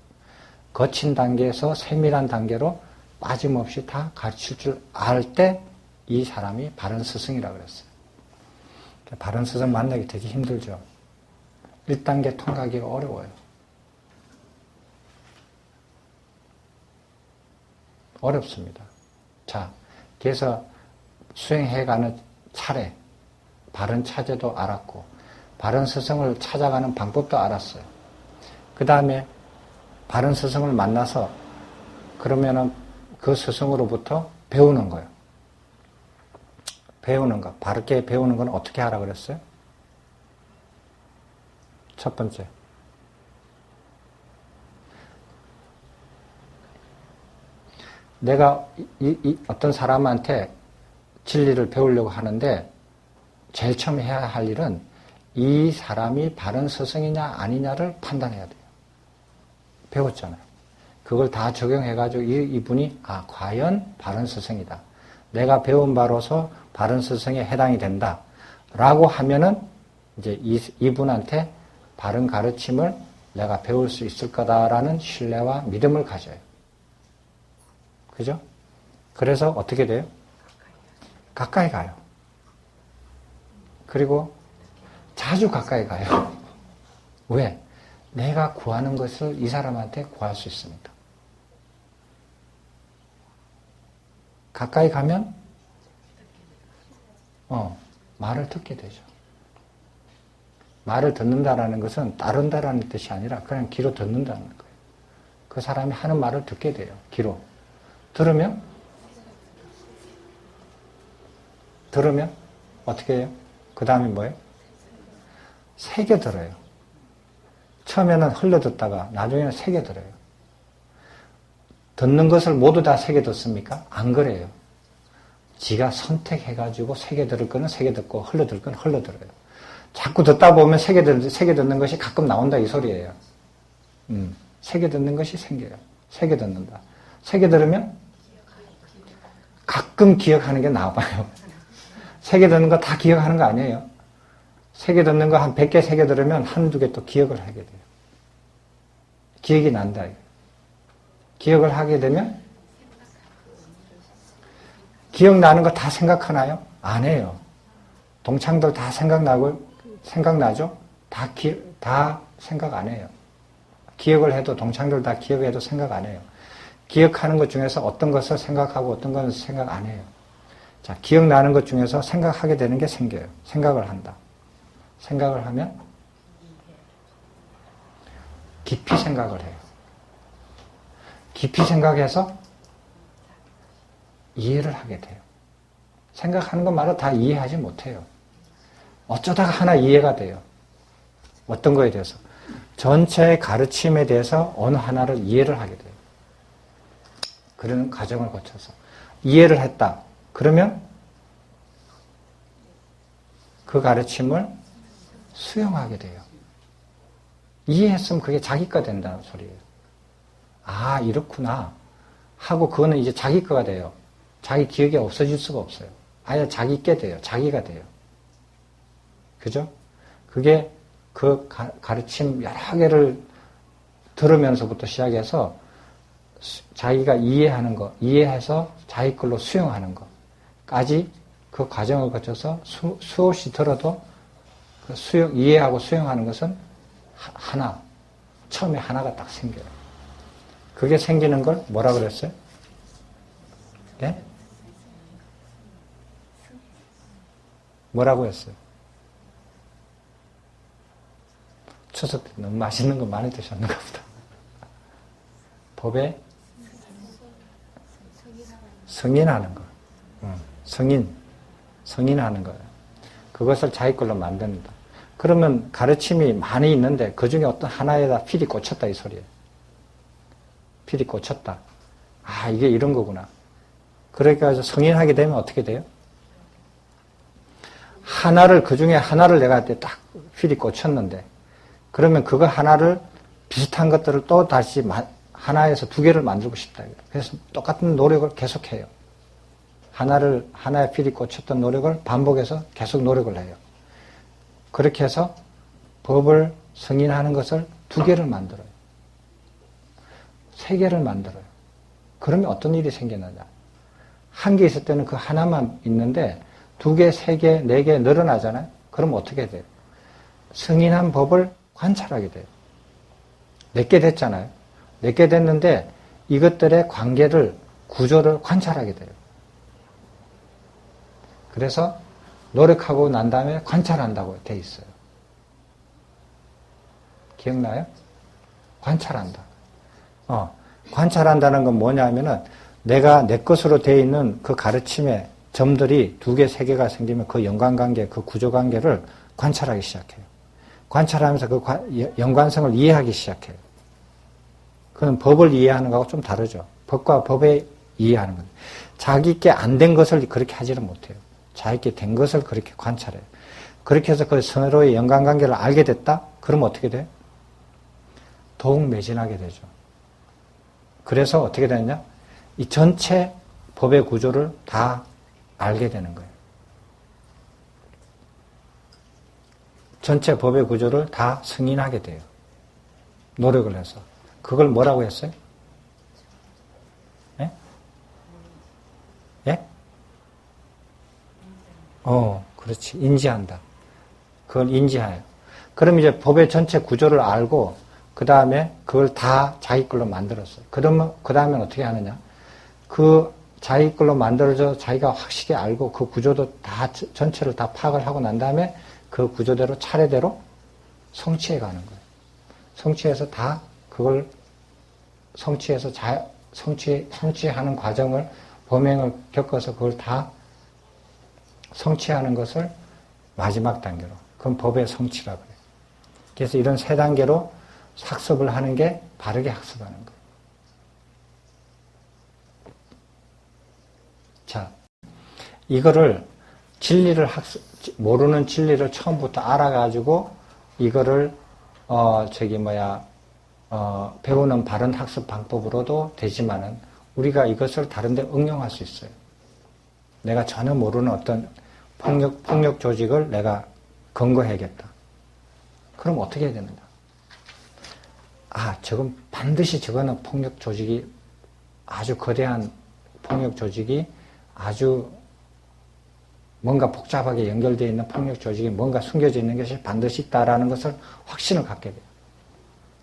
Speaker 1: 거친 단계에서 세밀한 단계로 빠짐없이 다 가르칠 줄 알 때 이 사람이 바른 스승이라고 그랬어요. 바른 스승 만나기 되게 힘들죠. 1단계 통과하기가 어려워요. 어렵습니다. 자, 그래서 수행해가는 차례, 바른 차제도 알았고, 바른 스승을 찾아가는 방법도 알았어요. 그 다음에 바른 스승을 만나서 그러면은 그 스승으로부터 배우는 거예요. 배우는 거. 바르게 배우는 건 어떻게 하라 그랬어요? 첫 번째. 내가 어떤 사람한테 진리를 배우려고 하는데 제일 처음 해야 할 일은 이 사람이 바른 스승이냐 아니냐를 판단해야 돼요. 배웠잖아요. 그걸 다 적용해가지고 이분이 과연 바른 스승이다. 내가 배운 바로서 바른 스승에 해당이 된다. 라고 하면은 이제 이분한테 바른 가르침을 내가 배울 수 있을 거다라는 신뢰와 믿음을 가져요. 그죠? 그래서 어떻게 돼요? 가까이 가요. 그리고 자주 가까이 가요. 왜? 내가 구하는 것을 이 사람한테 구할 수 있습니다. 가까이 가면 말을 듣게 되죠. 말을 듣는다라는 것은 따른다라는 뜻이 아니라 그냥 귀로 듣는다는 거예요. 그 사람이 하는 말을 듣게 돼요. 귀로. 들으면 어떻게 해요? 그 다음에 뭐예요? 새겨들어요. 처음에는 흘려듣다가 나중에는 새겨들어요. 듣는 것을 모두 다 새겨듣습니까? 안 그래요. 지가 선택해가지고 새겨들을 거는 새겨듣고 흘러들 건 흘러들어요. 자꾸 듣다 보면 새겨듣는 것이 가끔 나온다 이 소리예요. 새겨듣는 것이 생겨요. 새겨듣는다. 새겨들으면 가끔 기억하는 게 나와봐요. 새겨듣는 거 다 기억하는 거 아니에요. 새겨듣는 거 한 100개 새겨들으면 한두 개 또 기억을 하게 돼요. 기억이 난다. 기억을 하게 되면 기억나는 거 다 생각하나요? 안 해요. 동창들 다 생각나죠? 다 생각 안 해요. 기억을 해도 동창들 다 기억해도 생각 안 해요. 기억하는 것 중에서 어떤 것을 생각하고 어떤 것을 생각 안 해요. 자, 기억나는 것 중에서 생각하게 되는 게 생겨요. 생각을 한다. 생각을 하면 깊이 생각을 해요. 깊이 생각해서 이해를 하게 돼요. 생각하는 것마다 다 이해하지 못해요. 어쩌다가 하나 이해가 돼요. 어떤 거에 대해서. 전체의 가르침에 대해서 어느 하나를 이해를 하게 돼요. 그런 과정을 거쳐서. 이해를 했다. 그러면 그 가르침을 수용하게 돼요. 이해했으면 그게 자기 거 된다는 소리예요. 아, 이렇구나. 하고 그거는 이제 자기 거가 돼요. 자기 기억이 없어질 수가 없어요. 아예 자기 게 돼요. 자기가 돼요. 그죠? 그게 그 가르침 여러 개를 들으면서부터 시작해서 자기가 이해하는 거, 이해해서 자기 걸로 수용하는 거까지 그 과정을 거쳐서 수없이 들어도 그 이해하고 수용하는 것은 하나, 처음에 하나가 딱 생겨요. 그게 생기는 걸 뭐라 그랬어요? 네? 뭐라고 했어요? 추석 때 너무 맛있는 거 많이 드셨는가 보다. 법에 승인하는 거. 승인하는 거예요. 그것을 자기 걸로 만듭니다. 그러면 가르침이 많이 있는데 그 중에 어떤 하나에다 필이 꽂혔다 이 소리예요. 필이 꽂혔다. 아, 이게 이런 거구나. 그러니까 승인하게 되면 어떻게 돼요? 그 중에 하나를 내가 딱 필이 꽂혔는데 그러면 그거 하나를 비슷한 것들을 또 다시 하나에서 두 개를 만들고 싶다. 그래서 똑같은 노력을 계속해요. 하나의 필이 꽂혔던 노력을 반복해서 계속 노력을 해요. 그렇게 해서 법을 승인하는 것을 두 개를 만들어요. 세 개를 만들어요. 그러면 어떤 일이 생기느냐. 한 개 있을 때는 그 하나만 있는데 두 개, 세 개, 네 개 늘어나잖아요. 그럼 어떻게 돼요? 승인한 법을 관찰하게 돼요. 4개 됐잖아요. 4개 됐는데 이것들의 관계를, 구조를 관찰하게 돼요. 그래서 노력하고 난 다음에 관찰한다고 돼 있어요. 기억나요? 관찰한다. 관찰한다는 건 뭐냐면은 내가 내 것으로 되어 있는 그 가르침의 점들이 2개, 3개가 생기면 그 연관관계, 그 구조관계를 관찰하기 시작해요. 관찰하면서 그 연관성을 이해하기 시작해요. 그건 법을 이해하는 거하고 좀 다르죠. 법과 법에 이해하는 건. 자기께 안 된 것을 그렇게 하지는 못해요. 자기께 된 것을 그렇게 관찰해요. 그렇게 해서 그 서로의 연관관계를 알게 됐다? 그럼 어떻게 돼요? 더욱 매진하게 되죠. 그래서 어떻게 되느냐? 이 전체 법의 구조를 다 알게 되는 거예요. 전체 법의 구조를 다 승인하게 돼요. 노력을 해서. 그걸 뭐라고 했어요? 예? 예? 그렇지. 인지한다. 그걸 인지해요. 그럼 이제 법의 전체 구조를 알고, 그 다음에 그걸 다 자기 걸로 만들었어요. 그러면, 그 다음엔 어떻게 하느냐? 그 자기 걸로 만들어져 자기가 확실히 알고 그 구조도 다, 전체를 다 파악을 하고 난 다음에 그 구조대로 차례대로 성취해 가는 거예요. 성취해서 다 그걸 성취해서 성취하는 과정을 범행을 겪어서 그걸 다 성취하는 것을 마지막 단계로. 그건 법의 성취라고 해요. 그래서 이런 3단계로 학습을 하는 게 바르게 학습하는 거예요. 자, 이거를 모르는 진리를 처음부터 알아가지고 이거를 배우는 바른 학습 방법으로도 되지만은 우리가 이것을 다른 데 응용할 수 있어요. 내가 전혀 모르는 어떤 폭력 조직을 내가 검거해야겠다. 그럼 어떻게 해야 되느냐? 반드시 저거는 폭력 조직이 아주 거대한 폭력 조직이 아주 뭔가 복잡하게 연결되어 있는 폭력 조직이 뭔가 숨겨져 있는 것이 반드시 있다라는 것을 확신을 갖게 돼요.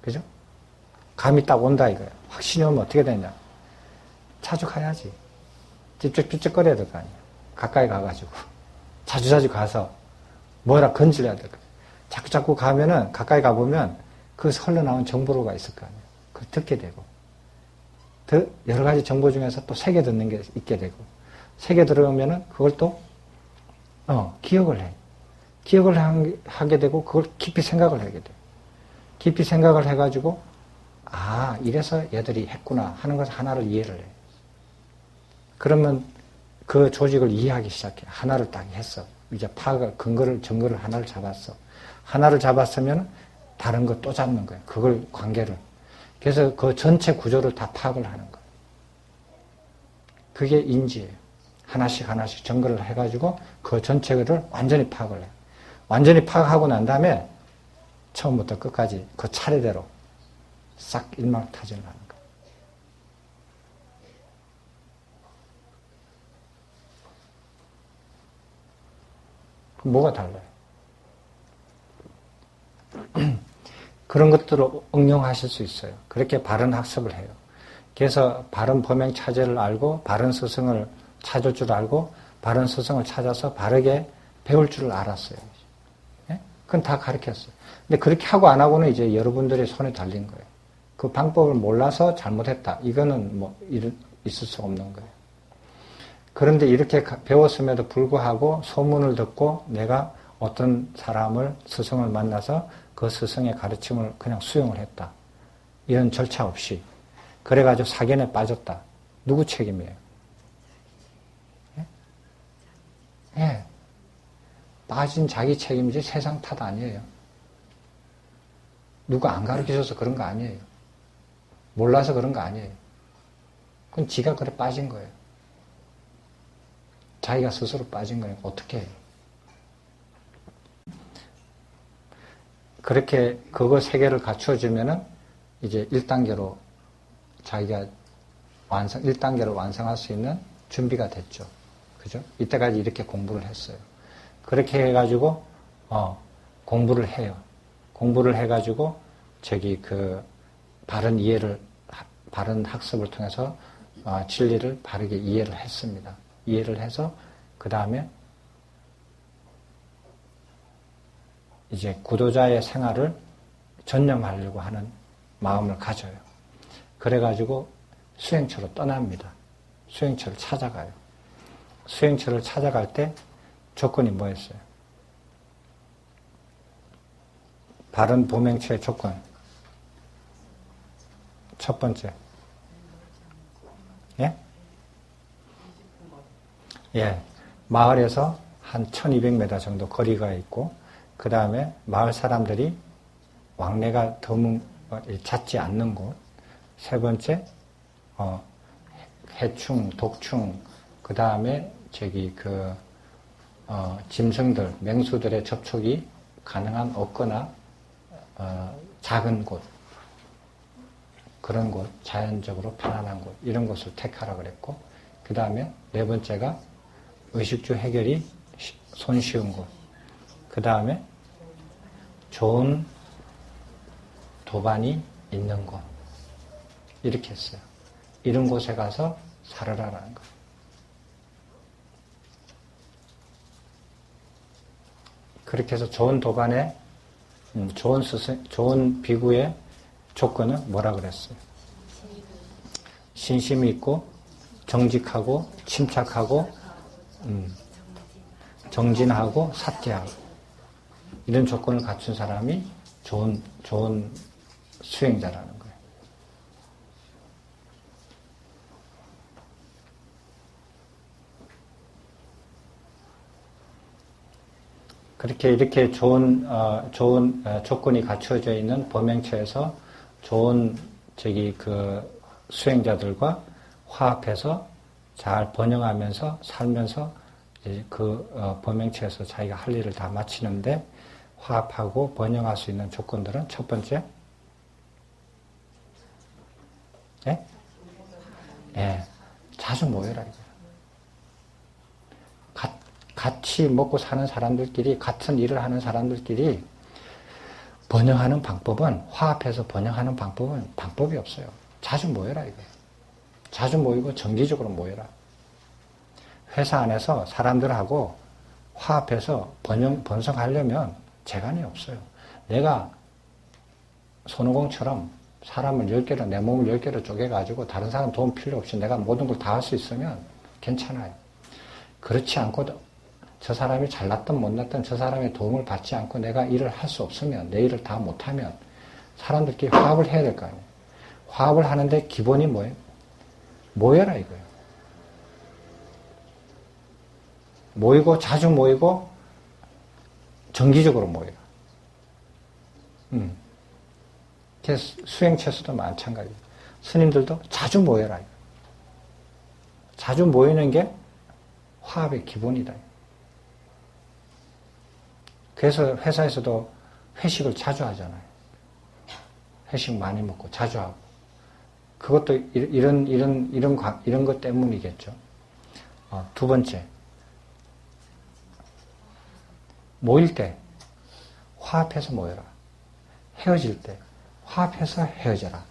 Speaker 1: 그죠? 감이 딱 온다 이거예요. 확신이 오면 어떻게 되냐? 자주 가야지. 찝쩍찝쩍거려야 될 거 아니에요. 가까이 가가지고. 자주 가서 뭐라 건질려야 될 거예요. 자꾸 가면은, 가까이 가보면 그 흘러나온 정보가 있을 거 아니에요. 그걸 듣게 되고. 여러 가지 정보 중에서 또 새겨 듣는 게 있게 되고. 새겨 들어오면은 그걸 또 기억을 해. 기억을 하게 되고 그걸 깊이 생각을 하게 돼. 깊이 생각을 해가지고 이래서 얘들이 했구나 하는 것을 하나를 이해를 해. 그러면 그 조직을 이해하기 시작해. 하나를 딱 했어. 이제 증거를 하나를 잡았어. 하나를 잡았으면 다른 거 또 잡는 거야. 그걸 관계를. 그래서 그 전체 구조를 다 파악을 하는 거예요. 그게 인지예요. 하나씩 하나씩 정거를 해가지고 그 전체를 완전히 파악을 해요. 완전히 파악하고 난 다음에 처음부터 끝까지 그 차례대로 싹 일망타진을 하는 거예요. 그럼 뭐가 달라요? 그런 것들을 응용하실 수 있어요. 그렇게 바른 학습을 해요. 그래서 바른 범행 차제를 알고 바른 스승을 찾을 줄 알고 바른 스승을 찾아서 바르게 배울 줄을 알았어요. 예? 그건 다 가르쳤어요. 근데 그렇게 하고 안 하고는 이제 여러분들의 손에 달린 거예요. 그 방법을 몰라서 잘못했다. 이거는 뭐 있을 수 없는 거예요. 그런데 이렇게 배웠음에도 불구하고 소문을 듣고 내가 어떤 사람을 스승을 만나서 그 스승의 가르침을 그냥 수용을 했다. 이런 절차 없이 그래가지고 사견에 빠졌다. 누구 책임이에요? 예? 예. 빠진 자기 책임이지 세상 탓 아니에요. 누가 안 가르쳐줘서 그런 거 아니에요. 몰라서 그런 거 아니에요. 그건 지가 그래 빠진 거예요. 자기가 스스로 빠진 거예요. 어떻게 해요? 그렇게 그거 세 개를 갖춰주면은 이제 1단계로 자기가 1단계를 완성할 수 있는 준비가 됐죠. 그죠? 이때까지 이렇게 공부를 했어요. 그렇게 해가지고, 공부를 해요. 공부를 해가지고, 바른 학습을 통해서, 진리를 바르게 이해를 했습니다. 이해를 해서, 그 다음에, 이제 구도자의 생활을 전념하려고 하는 마음을 가져요. 그래가지고 수행처로 떠납니다. 수행처를 찾아가요. 수행처를 찾아갈 때 조건이 뭐였어요? 바른 보명처의 조건. 첫 번째. 예? 예. 마을에서 한 1200m 정도 거리가 있고, 그 다음에 마을 사람들이 왕래가 잦지 않는 곳. 세 번째, 해충, 독충, 그 다음에 짐승들, 맹수들의 접촉이 가능한 없거나, 작은 곳. 그런 곳, 자연적으로 편안한 곳, 이런 곳을 택하라 그랬고, 그 다음에 네 번째가 의식주 해결이 손쉬운 곳. 그 다음에 좋은 도반이 있는 곳. 이렇게 했어요. 이런 곳에 가서 살아라라는 거예요. 그렇게 해서 좋은 도반에, 좋은 비구의 조건은 뭐라 그랬어요? 신심이 있고, 정직하고, 침착하고, 정진하고, 사퇴하고. 이런 조건을 갖춘 사람이 좋은 수행자라는 거예요. 이렇게 좋은 조건이 갖춰져 있는 범행처에서 좋은 수행자들과 화합해서 잘 번영하면서 살면서 범행처에서 자기가 할 일을 다 마치는데 화합하고 번영할 수 있는 조건들은 첫 번째, 예? 예, 자주 모여라 이거예요. 같이 먹고 사는 사람들끼리, 같은 일을 하는 사람들끼리 번영하는 방법은, 화합해서 번영하는 방법은 방법이 없어요. 자주 모여라 이거예요. 자주 모이고 정기적으로 모여라. 회사 안에서 사람들하고 화합해서 번성하려면 재간이 없어요. 내가 손오공처럼 사람을 10개로, 내 몸을 10개로 쪼개가지고 다른 사람 도움 필요 없이 내가 모든 걸 다 할 수 있으면 괜찮아요. 그렇지 않고 저 사람이 잘났든 못났든 저 사람의 도움을 받지 않고 내가 일을 할 수 없으면, 내 일을 다 못하면 사람들끼리 화합을 해야 될 거 아니에요. 화합을 하는데 기본이 뭐예요? 모여라 이거예요. 모이고, 자주 모이고, 정기적으로 모여라. 수행처에서도 마찬가지예요. 스님들도 자주 모여라. 자주 모이는 게 화합의 기본이다. 그래서 회사에서도 회식을 자주 하잖아요. 회식 많이 먹고 자주 하고. 그것도 이런 것 때문이겠죠. 두 번째. 모일 때 화합해서 모여라. 헤어질 때 화합해서 헤어져라.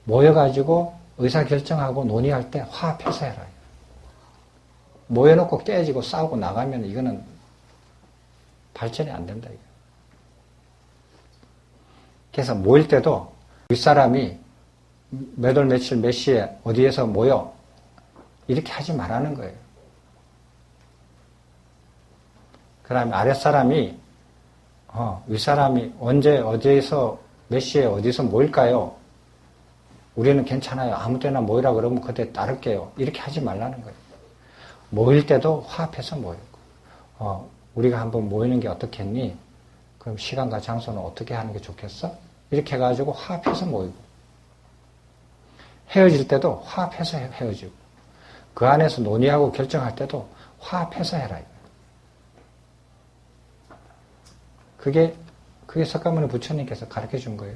Speaker 1: 모여가지고 의사결정하고 논의할 때 화합해서 해라. 모여놓고 깨지고 싸우고 나가면 이거는 발전이 안 된다. 그래서 모일 때도 윗사람이 몇 월 며칠 몇 시에 어디에서 모여 이렇게 하지 말라는 거예요. 그 다음에 아랫사람이 윗사람이 언제 어디에서 몇 시에 어디서 모일까요? 우리는 괜찮아요. 아무 때나 모이라 그러면 그때 따를게요. 이렇게 하지 말라는 거예요. 모일 때도 화합해서 모이고 우리가 한번 모이는 게 어떻겠니? 그럼 시간과 장소는 어떻게 하는 게 좋겠어? 이렇게 해가지고 화합해서 모이고 헤어질 때도 화합해서 헤어지고 그 안에서 논의하고 결정할 때도 화합해서 해라. 그게 석가모니 부처님께서 가르쳐 준 거예요.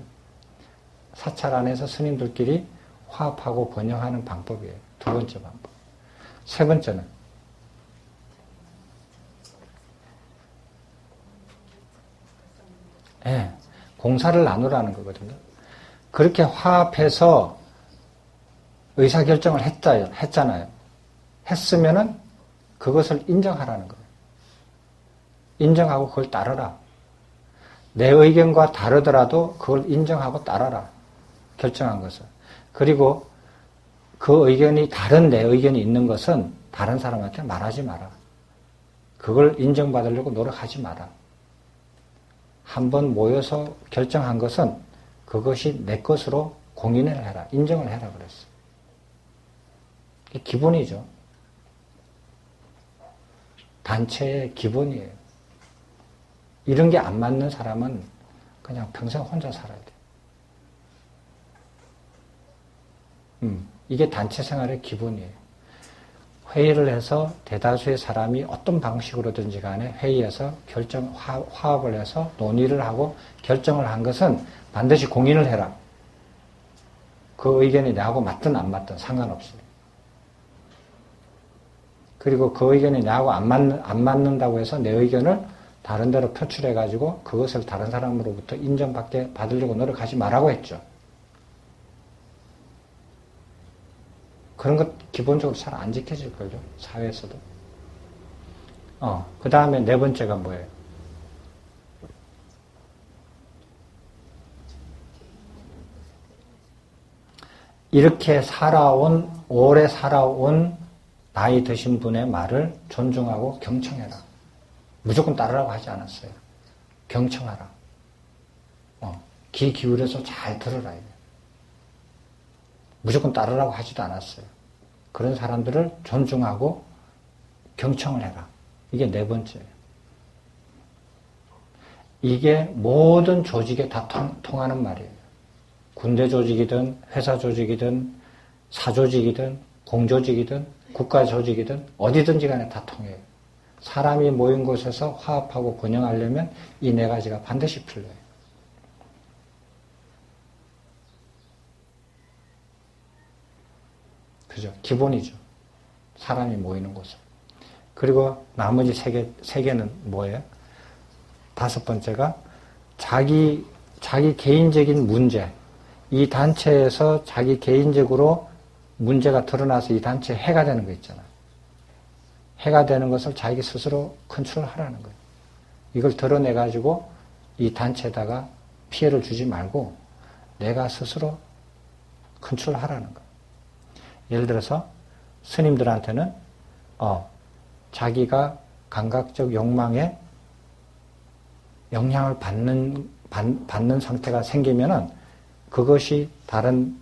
Speaker 1: 사찰 안에서 스님들끼리 화합하고 번영하는 방법이에요. 두 번째 방법. 세 번째는 공사를 나누라는 거거든요. 그렇게 화합해서 의사결정을 했잖아요. 했으면은 그것을 인정하라는 거예요. 인정하고 그걸 따르라. 내 의견과 다르더라도 그걸 인정하고 따라라. 결정한 것을. 그리고 그 의견이 다른 내 의견이 있는 것은 다른 사람한테 말하지 마라. 그걸 인정받으려고 노력하지 마라. 한번 모여서 결정한 것은 그것이 내 것으로 공인을 해라. 인정을 해라 그랬어요. 이게 기본이죠. 단체의 기본이에요. 이런 게 안 맞는 사람은 그냥 평생 혼자 살아야 돼. 이게 단체 생활의 기본이에요. 회의를 해서 대다수의 사람이 어떤 방식으로든지 간에 회의에서 화합을 해서 논의를 하고 결정을 한 것은 반드시 공인을 해라. 그 의견이 나하고 맞든 안 맞든 상관없어요. 그리고 그 의견이 나하고 안 맞는다고 해서 내 의견을 다른 데로 표출해가지고 그것을 다른 사람으로부터 받으려고 노력하지 말라고 했죠. 그런 것 기본적으로 잘 안 지켜질걸요. 사회에서도. 그 다음에 네 번째가 뭐예요? 이렇게 오래 살아온 나이 드신 분의 말을 존중하고 경청해라. 무조건 따르라고 하지 않았어요. 경청하라. 귀 기울여서 잘 들으라. 무조건 따르라고 하지도 않았어요. 그런 사람들을 존중하고 경청을 해라. 이게 네 번째예요. 이게 모든 조직에 다 통하는 말이에요. 군대 조직이든 회사 조직이든 사조직이든 공조직이든 국가 조직이든 어디든지 간에 다 통해요. 사람이 모인 곳에서 화합하고 번영하려면 이 네 가지가 반드시 필요해요. 그죠? 기본이죠. 사람이 모이는 곳은. 그리고 나머지 세 개는 뭐예요? 다섯 번째가 자기 개인적인 문제. 이 단체에서 자기 개인적으로 문제가 드러나서 이 단체에 해가 되는 거 있잖아요. 해가 되는 것을 자기 스스로 컨트롤하라는 거예요. 이걸 드러내가지고 이 단체에다가 피해를 주지 말고 내가 스스로 컨트롤하라는 거예요. 예를 들어서 스님들한테는 자기가 감각적 욕망에 영향을 받는 상태가 생기면은 그것이 다른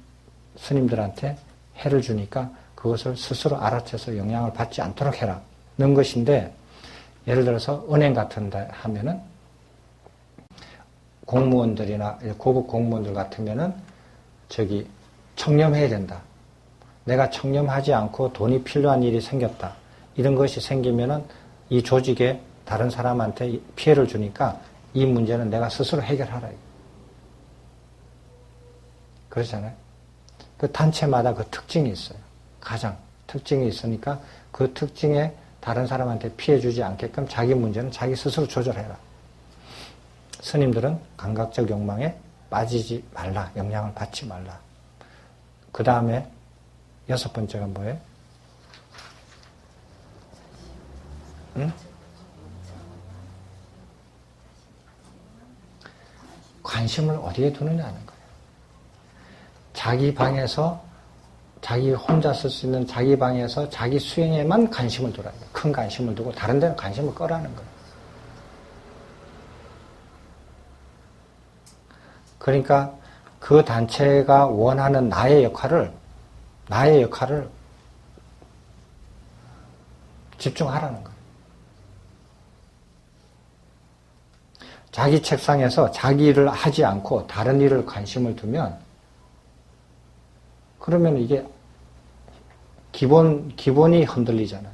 Speaker 1: 스님들한테 해를 주니까 그것을 스스로 알아채서 영향을 받지 않도록 해라는 것인데, 예를 들어서 은행 같은 데 하면은 공무원들이나 고급 공무원들 같으면은 청렴해야 된다. 내가 청렴하지 않고 돈이 필요한 일이 생겼다. 이런 것이 생기면은 이 조직에 다른 사람한테 피해를 주니까 이 문제는 내가 스스로 해결하라. 그렇잖아요. 그 단체마다 그 특징이 있어요. 가장 특징이 있으니까 그 특징에 다른 사람한테 피해 주지 않게끔 자기 문제는 자기 스스로 조절해라. 스님들은 감각적 욕망에 빠지지 말라. 영향을 받지 말라. 그 다음에 6번째가 뭐예요? 응? 관심을 어디에 두느냐는 거예요. 자기 방에서 자기 혼자 쓸 수 있는 자기 방에서 자기 수행에만 관심을 두라. 큰 관심을 두고 다른 데는 관심을 꺼라는 거예요. 그러니까 그 단체가 원하는 나의 역할을 집중하라는 거예요. 자기 책상에서 자기 일을 하지 않고 다른 일을 관심을 두면 그러면 이게 기본이 흔들리잖아요.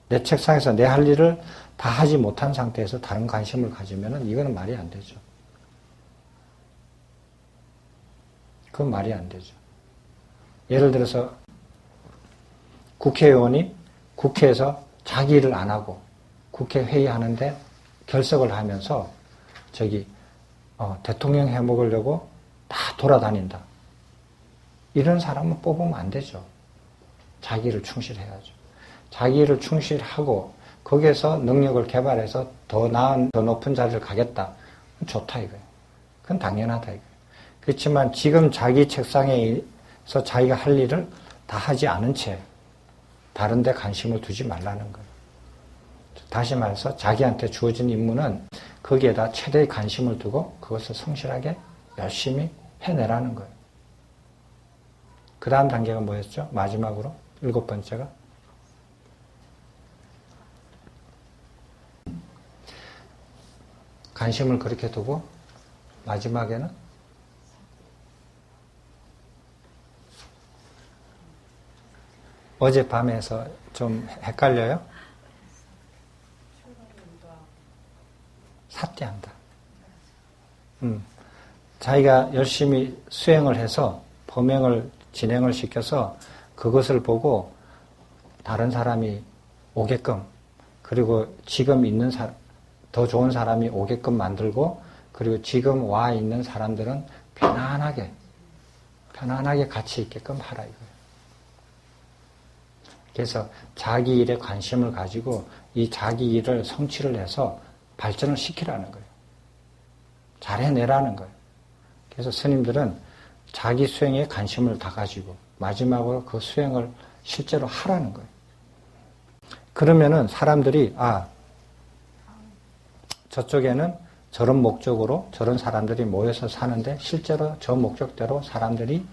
Speaker 1: 내 책상에서 내 할 일을 다 하지 못한 상태에서 다른 관심을 가지면은 이거는 말이 안 되죠. 그건 말이 안 되죠. 예를 들어서 국회의원이 국회에서 자기 일을 안 하고 국회 회의하는데 결석을 하면서 대통령 해먹으려고 다 돌아다닌다. 이런 사람은 뽑으면 안 되죠. 자기 일을 충실해야죠. 자기 일을 충실하고 거기에서 능력을 개발해서 더 나은, 더 높은 자리를 가겠다. 좋다 이거예요. 그건 당연하다 이거예요. 그렇지만 지금 자기 책상에서 자기가 할 일을 다 하지 않은 채 다른 데 관심을 두지 말라는 거예요. 다시 말해서 자기한테 주어진 임무는 거기에다 최대의 관심을 두고 그것을 성실하게 열심히 해내라는 거예요. 그 다음 단계가 뭐였죠? 마지막으로 7번째가 관심을 그렇게 두고 마지막에는 어젯밤에서 좀 헷갈려요? 삿대한다. 자기가 열심히 수행을 해서 범행을 진행을 시켜서 그것을 보고 다른 사람이 오게끔 그리고 지금 있는 더 좋은 사람이 오게끔 만들고 그리고 지금 와 있는 사람들은 편안하게 같이 있게끔 하라 이거예요. 그래서 자기 일에 관심을 가지고 이 자기 일을 성취를 해서 발전을 시키라는 거예요. 잘해내라는 거예요. 그래서 스님들은 자기 수행에 관심을 다 가지고 마지막으로 그 수행을 실제로 하라는 거예요. 그러면은 사람들이 저쪽에는 저런 목적으로 저런 사람들이 모여서 사는데 실제로 저 목적대로 사람들이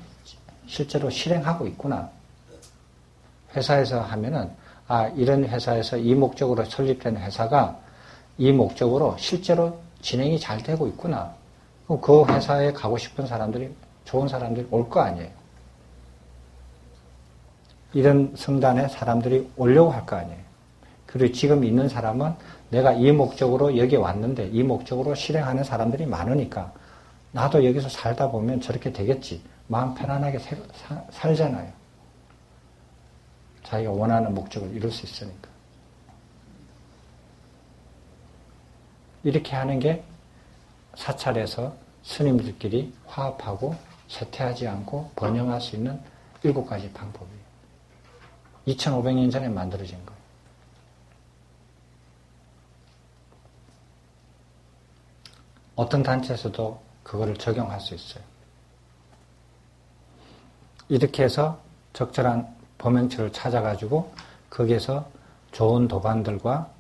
Speaker 1: 실제로 실행하고 있구나. 회사에서 하면은 이런 회사에서 이 목적으로 설립된 회사가 이 목적으로 실제로 진행이 잘 되고 있구나. 그 회사에 가고 싶은 사람들이 좋은 사람들이 올 거 아니에요. 이런 성단에 사람들이 오려고 할 거 아니에요. 그리고 지금 있는 사람은 내가 이 목적으로 여기 왔는데 이 목적으로 실행하는 사람들이 많으니까 나도 여기서 살다 보면 저렇게 되겠지. 마음 편안하게 살잖아요. 자기가 원하는 목적을 이룰 수 있으니까. 이렇게 하는 게 사찰에서 스님들끼리 화합하고 쇠퇴하지 않고 번영할 수 있는 7가지 방법이에요. 2500년 전에 만들어진 거예요. 어떤 단체에서도 그거를 적용할 수 있어요. 이렇게 해서 적절한 범행처를 찾아가지고 거기에서 좋은 도반들과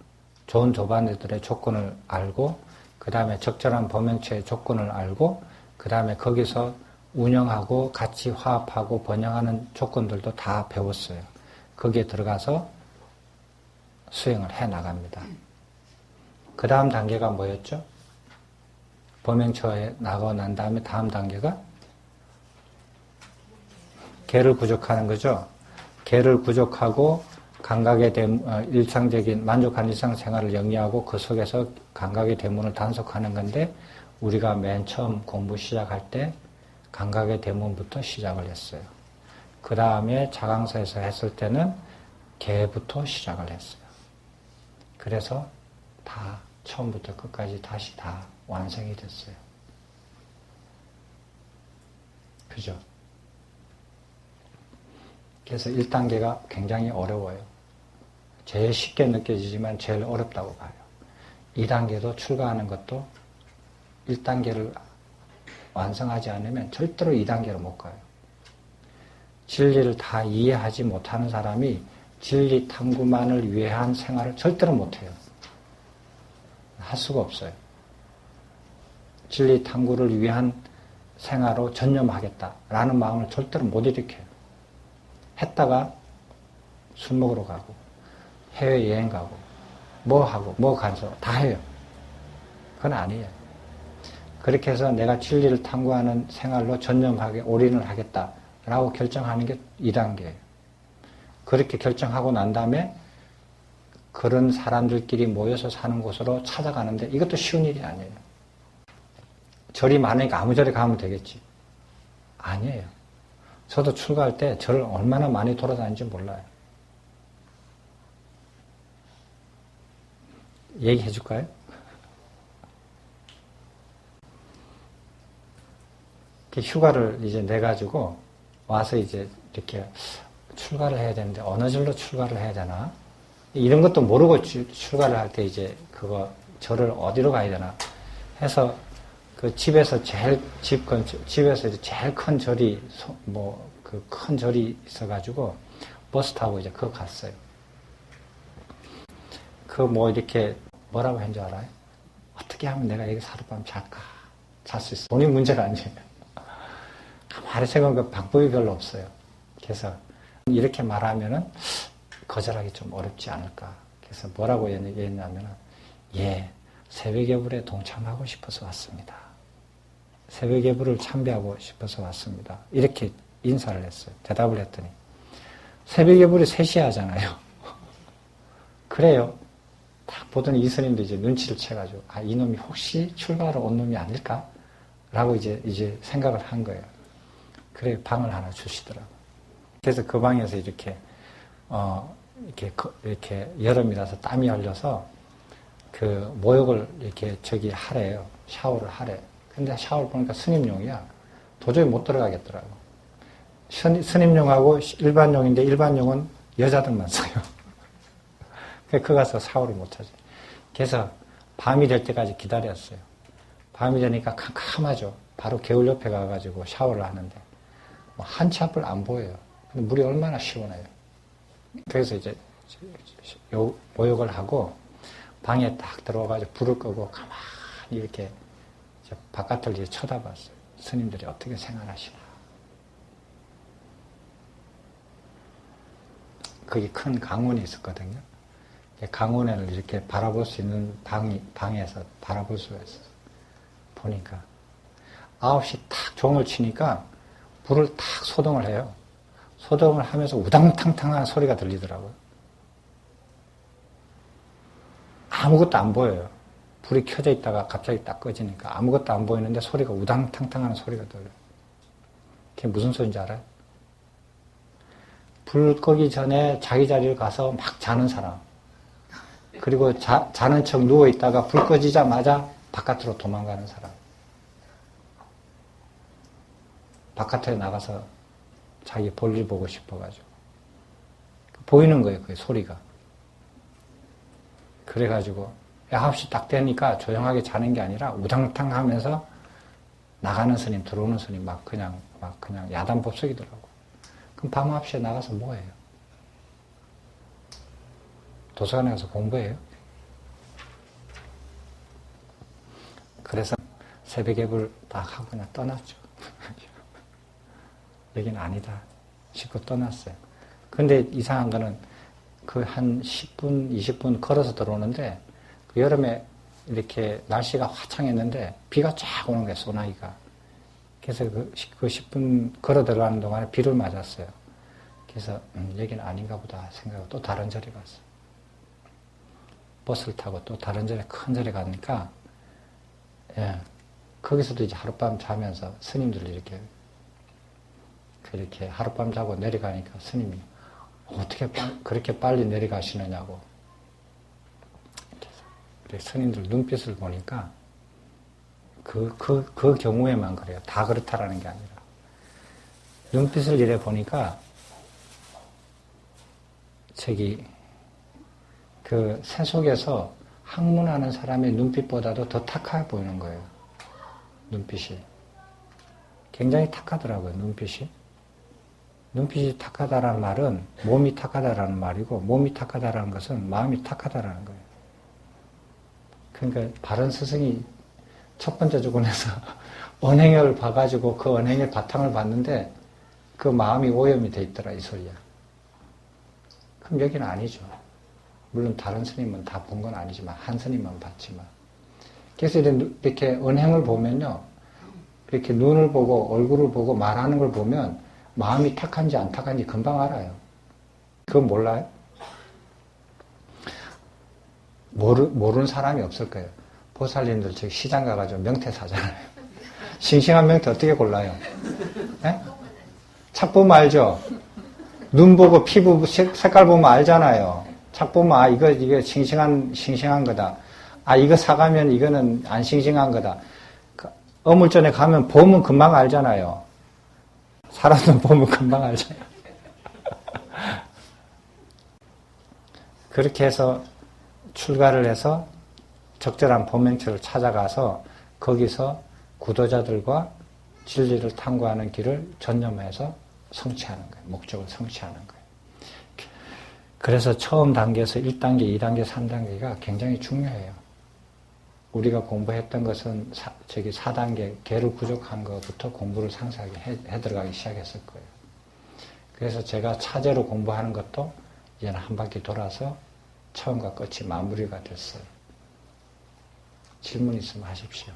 Speaker 1: 좋은 도반들의 조건을 알고 그 다음에 적절한 범행처의 조건을 알고 그 다음에 거기서 운영하고 같이 화합하고 번영하는 조건들도 다 배웠어요. 거기에 들어가서 수행을 해 나갑니다. 그 다음 단계가 뭐였죠? 범행처에 나가고 난 다음에 다음 단계가 개를 구족하는 거죠. 개를 구족하고 감각의 대문, 일상적인 만족한 일상생활을 영위하고 그 속에서 감각의 대문을 단속하는 건데 우리가 맨 처음 공부 시작할 때 감각의 대문부터 시작을 했어요. 그 다음에 자강사에서 했을 때는 개부터 시작을 했어요. 그래서 다 처음부터 끝까지 다시 다 완성이 됐어요. 그죠? 그래서 1단계가 굉장히 어려워요. 제일 쉽게 느껴지지만 제일 어렵다고 봐요. 2단계도 출가하는 것도 1단계를 완성하지 않으면 절대로 2단계로 못 가요. 진리를 다 이해하지 못하는 사람이 진리 탐구만을 위한 생활을 절대로 못해요. 할 수가 없어요. 진리 탐구를 위한 생활로 전념하겠다라는 마음을 절대로 못 일으켜요. 했다가 술 먹으러 가고 해외여행 가고 뭐 하고 뭐 간소 다 해요. 그건 아니에요. 그렇게 해서 내가 진리를 탐구하는 생활로 전념하게 올인을 하겠다라고 결정하는 게 2단계예요. 그렇게 결정하고 난 다음에 그런 사람들끼리 모여서 사는 곳으로 찾아가는데 이것도 쉬운 일이 아니에요. 절이 많으니까 아무 절에 가면 되겠지. 아니에요. 저도 출가할 때 절을 얼마나 많이 돌아다니는지 몰라요. 얘기해 줄까요? 휴가를 이제 내가지고 와서 이제 이렇게 출가를 해야 되는데 어느 절로 출가를 해야 되나? 이런 것도 모르고 출가를 할 때 이제 그거 절을 어디로 가야 되나 해서 그 집에서 집에서 이제 제일 큰 절이 그 큰 절이 있어가지고 버스 타고 이제 그거 갔어요. 그 뭐 이렇게 뭐라고 한 줄 알아요? 어떻게 하면 내가 여기 하룻밤 잘까? 잘 수 있어. 돈이 문제가 아니에요. 가만히 생각하면 방법이 별로 없어요. 그래서 이렇게 말하면은 거절하기 좀 어렵지 않을까. 그래서 뭐라고 얘기했냐면은 새벽예불에 동참하고 싶어서 왔습니다. 새벽예불을 참배하고 싶어서 왔습니다. 이렇게 인사를 했어요. 대답을 했더니 새벽예불이 3시에 하잖아요. 그래요. 딱 보더니 이 스님도 이제 눈치를 채가지고 이놈이 혹시 출가하러 온 놈이 아닐까? 라고 이제 생각을 한 거예요. 그래 방을 하나 주시더라고요. 그래서 그 방에서 이렇게 여름이라서 땀이 흘려서 그 모욕을 이렇게 하래요. 샤워를 하래. 근데 샤워를 보니까 스님용이야. 도저히 못 들어가겠더라고. 스님용하고 일반용인데 일반용은 여자들만 써요. 그 가서 샤워를 못 하지. 그래서 밤이 될 때까지 기다렸어요. 밤이 되니까 캄캄하죠. 바로 개울 옆에 가가지고 샤워를 하는데 한치 앞을 안 보여요. 근데 물이 얼마나 시원해요. 그래서 이제 모욕을 하고 방에 딱 들어가가지고 불을 끄고 가만히 이렇게 바깥을 이제 쳐다봤어요. 스님들이 어떻게 생활하시나. 거기 큰 강원이 있었거든요. 강원을 이렇게 바라볼 수 있는 방에서 바라볼 수가 있어요. 보니까 9시 탁 종을 치니까 불을 탁 소동을 해요. 소동을 하면서 우당탕탕한 소리가 들리더라고요. 아무것도 안 보여요. 불이 켜져 있다가 갑자기 딱 꺼지니까 아무것도 안 보이는데 소리가 우당탕탕하는 소리가 들려요. 그게 무슨 소리인지 알아요? 불 끄기 전에 자기 자리를 가서 막 자는 사람. 그리고 자는 척 누워있다가 불 꺼지자마자 바깥으로 도망가는 사람. 바깥에 나가서 자기 볼일 보고 싶어가지고. 보이는 거예요, 그 소리가. 그래가지고, 9시 딱 되니까 조용하게 자는 게 아니라 우당탕 하면서 나가는 스님, 들어오는 스님 막 그냥 야단 법석이더라고. 그럼 밤 9시에 나가서 뭐 해요? 도서관에 가서 공부해요? 그래서 새벽예불 딱 하고 그냥 떠났죠. 여기는 아니다 싶고 떠났어요. 근데 이상한 거는 그 한 10분, 20분 걸어서 들어오는데 그 여름에 이렇게 날씨가 화창했는데 비가 쫙 오는 거예요, 소나기가. 그래서 그 10분 걸어 들어가는 동안에 비를 맞았어요. 그래서 여기는 아닌가 보다 생각하고 또 다른 절에 갔어요. 버스를 타고 또 다른 절에, 큰 절에 가니까, 예, 거기서도 이제 하룻밤 자면서 스님들 그렇게 하룻밤 자고 내려가니까 스님이 어떻게 그렇게 빨리 내려가시느냐고. 그래서 스님들 눈빛을 보니까 그 경우에만 그래요. 다 그렇다라는 게 아니라. 눈빛을 이래 보니까 그 새 속에서 학문하는 사람의 눈빛보다도 더 탁해 보이는 거예요. 눈빛이. 굉장히 탁하더라고요, 눈빛이. 눈빛이 탁하다라는 말은 몸이 탁하다라는 말이고, 몸이 탁하다라는 것은 마음이 탁하다라는 거예요. 그러니까 바른 스승이 첫 번째 주군에서 언행을 봐가지고 그 언행의 바탕을 봤는데 그 마음이 오염이 돼 있더라, 이 소리야. 그럼 여기는 아니죠. 물론 다른 스님은 다 본 건 아니지만 한 스님만 봤지만. 그래서 이렇게 언행을 보면요, 이렇게 눈을 보고 얼굴을 보고 말하는 걸 보면 마음이 탁한지 안 탁한지 금방 알아요. 그건 몰라요? 모르는 사람이 없을 거예요. 보살님들 저기 시장 가가지고 명태 사잖아요. 싱싱한 명태 어떻게 골라요? 네? 착 보면 알죠? 눈 보고 피부 색깔 보면 알잖아요. 착 보면 이거 싱싱한 거다. 이거 사가면 이거는 안 싱싱한 거다. 어물전에 가면 보면 금방 알잖아요. 사람도 보면 금방 알잖아요. 그렇게 해서 출가를 해서 적절한 본명처를 찾아가서 거기서 구도자들과 진리를 탐구하는 길을 전념해서 성취하는 거예요. 목적을 성취하는 거예요. 그래서 처음 단계에서 1단계, 2단계, 3단계가 굉장히 중요해요. 우리가 공부했던 것은 4단계, 개를 부족한 것부터 공부를 상세하게 해 들어가기 시작했을 거예요. 그래서 제가 차제로 공부하는 것도 이제는 한 바퀴 돌아서 처음과 끝이 마무리가 됐어요. 질문 있으면 하십시오.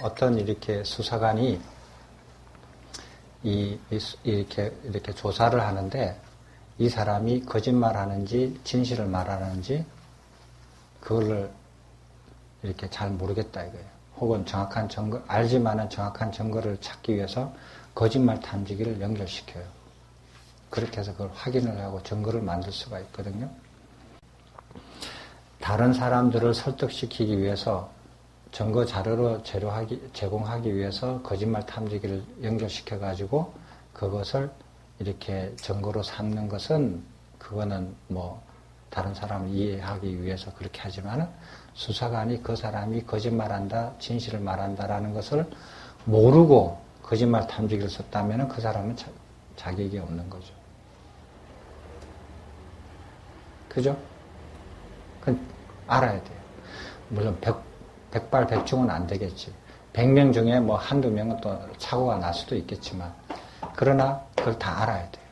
Speaker 1: 어떤 이렇게 수사관이 이렇게 조사를 하는데 이 사람이 거짓말 하는지 진실을 말하는지 그걸 이렇게 잘 모르겠다 이거예요. 혹은 정확한 증거, 알지만은 정확한 증거를 찾기 위해서 거짓말 탐지기를 연결시켜요. 그렇게 해서 그걸 확인을 하고 증거를 만들 수가 있거든요. 다른 사람들을 설득시키기 위해서 증거 자료로 제공하기 위해서 거짓말 탐지기를 연결시켜가지고 그것을 이렇게 증거로 삼는 것은 그거는 뭐 다른 사람을 이해하기 위해서 그렇게 하지만은 수사관이 그 사람이 거짓말한다, 진실을 말한다라는 것을 모르고 거짓말 탐지기를 썼다면은 그 사람은 자격이 없는 거죠. 그죠? 그건 알아야 돼요. 물론 백발백중은 안 되겠지. 100명 중에 뭐 한두 명은 또 착오가 날 수도 있겠지만, 그러나 그걸 다 알아야 돼요.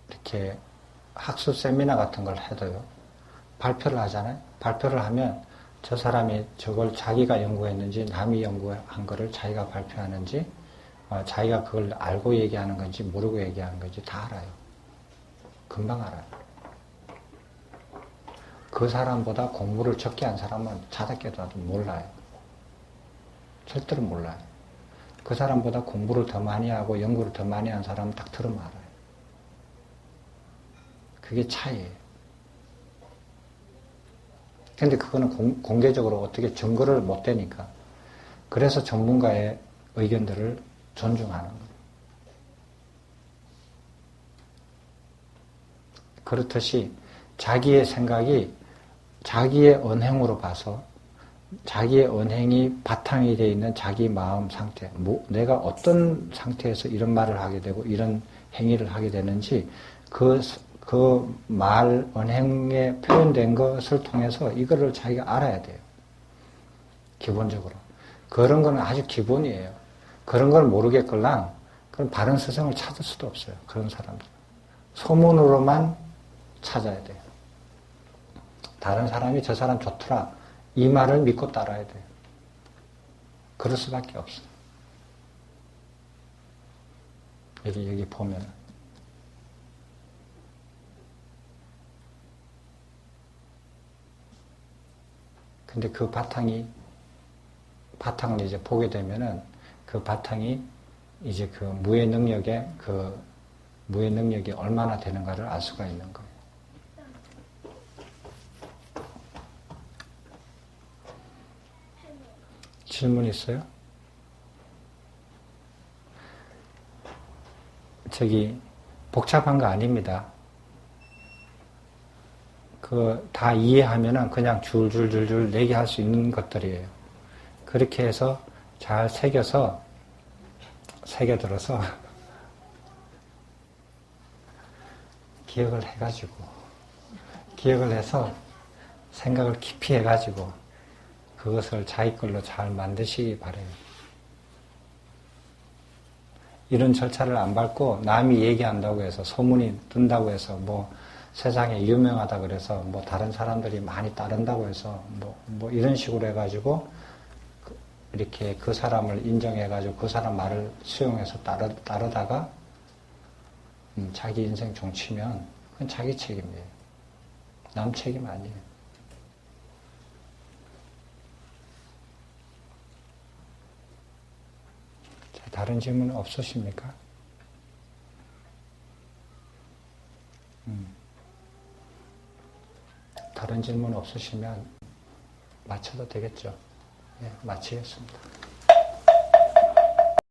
Speaker 1: 이렇게 학술 세미나 같은 걸 해도요, 발표를 하잖아요. 발표를 하면 저 사람이 저걸 자기가 연구했는지 남이 연구한 거를 자기가 발표하는지 자기가 그걸 알고 얘기하는 건지 모르고 얘기하는 건지 다 알아요. 금방 알아요. 그 사람보다 공부를 적게 한 사람은 자다 깨도 몰라요. 절대로 몰라요. 그 사람보다 공부를 더 많이 하고 연구를 더 많이 한 사람은 딱 들으면 알아요. 그게 차이예요. 근데 그거는 공개적으로 어떻게 증거를 못 대니까. 그래서 전문가의 의견들을 존중하는 거예요. 그렇듯이 자기의 생각이 자기의 언행으로 봐서 자기의 언행이 바탕이 되어 있는 자기 마음 상태, 내가 어떤 상태에서 이런 말을 하게 되고 이런 행위를 하게 되는지 그 말, 언행에 표현된 것을 통해서 이거를 자기가 알아야 돼요. 기본적으로. 그런 거는 아주 기본이에요. 그런 걸 모르겠걸랑 그럼 바른 스승을 찾을 수도 없어요. 그런 사람들. 소문으로만 찾아야 돼요. 다른 사람이 저 사람 좋더라. 이 말을 믿고 따라야 돼요. 그럴 수밖에 없어요. 여기 보면. 근데 그 바탕을 이제 보게 되면은 그 바탕이 이제 그 무의 능력이 얼마나 되는가를 알 수가 있는 거예요. 질문 있어요? 복잡한 거 아닙니다. 다 이해하면은 그냥 줄줄줄줄 얘기할 수 있는 것들이에요. 그렇게 해서 잘 새겨들어서 기억을 해서 생각을 깊이 해가지고 그것을 자기 걸로 잘 만드시기 바래요. 이런 절차를 안 밟고 남이 얘기한다고 해서 소문이 뜬다고 해서 세상에 유명하다 그래서 다른 사람들이 많이 따른다고 해서 이런 식으로 해가지고 이렇게 그 사람을 인정해가지고 그 사람 말을 수용해서 따르다가 자기 인생 종치면 그건 자기 책임이에요. 남 책임 아니에요. 자, 다른 질문 없으십니까? 다른 질문 없으시면 마쳐도 되겠죠? 예, 마치겠습니다.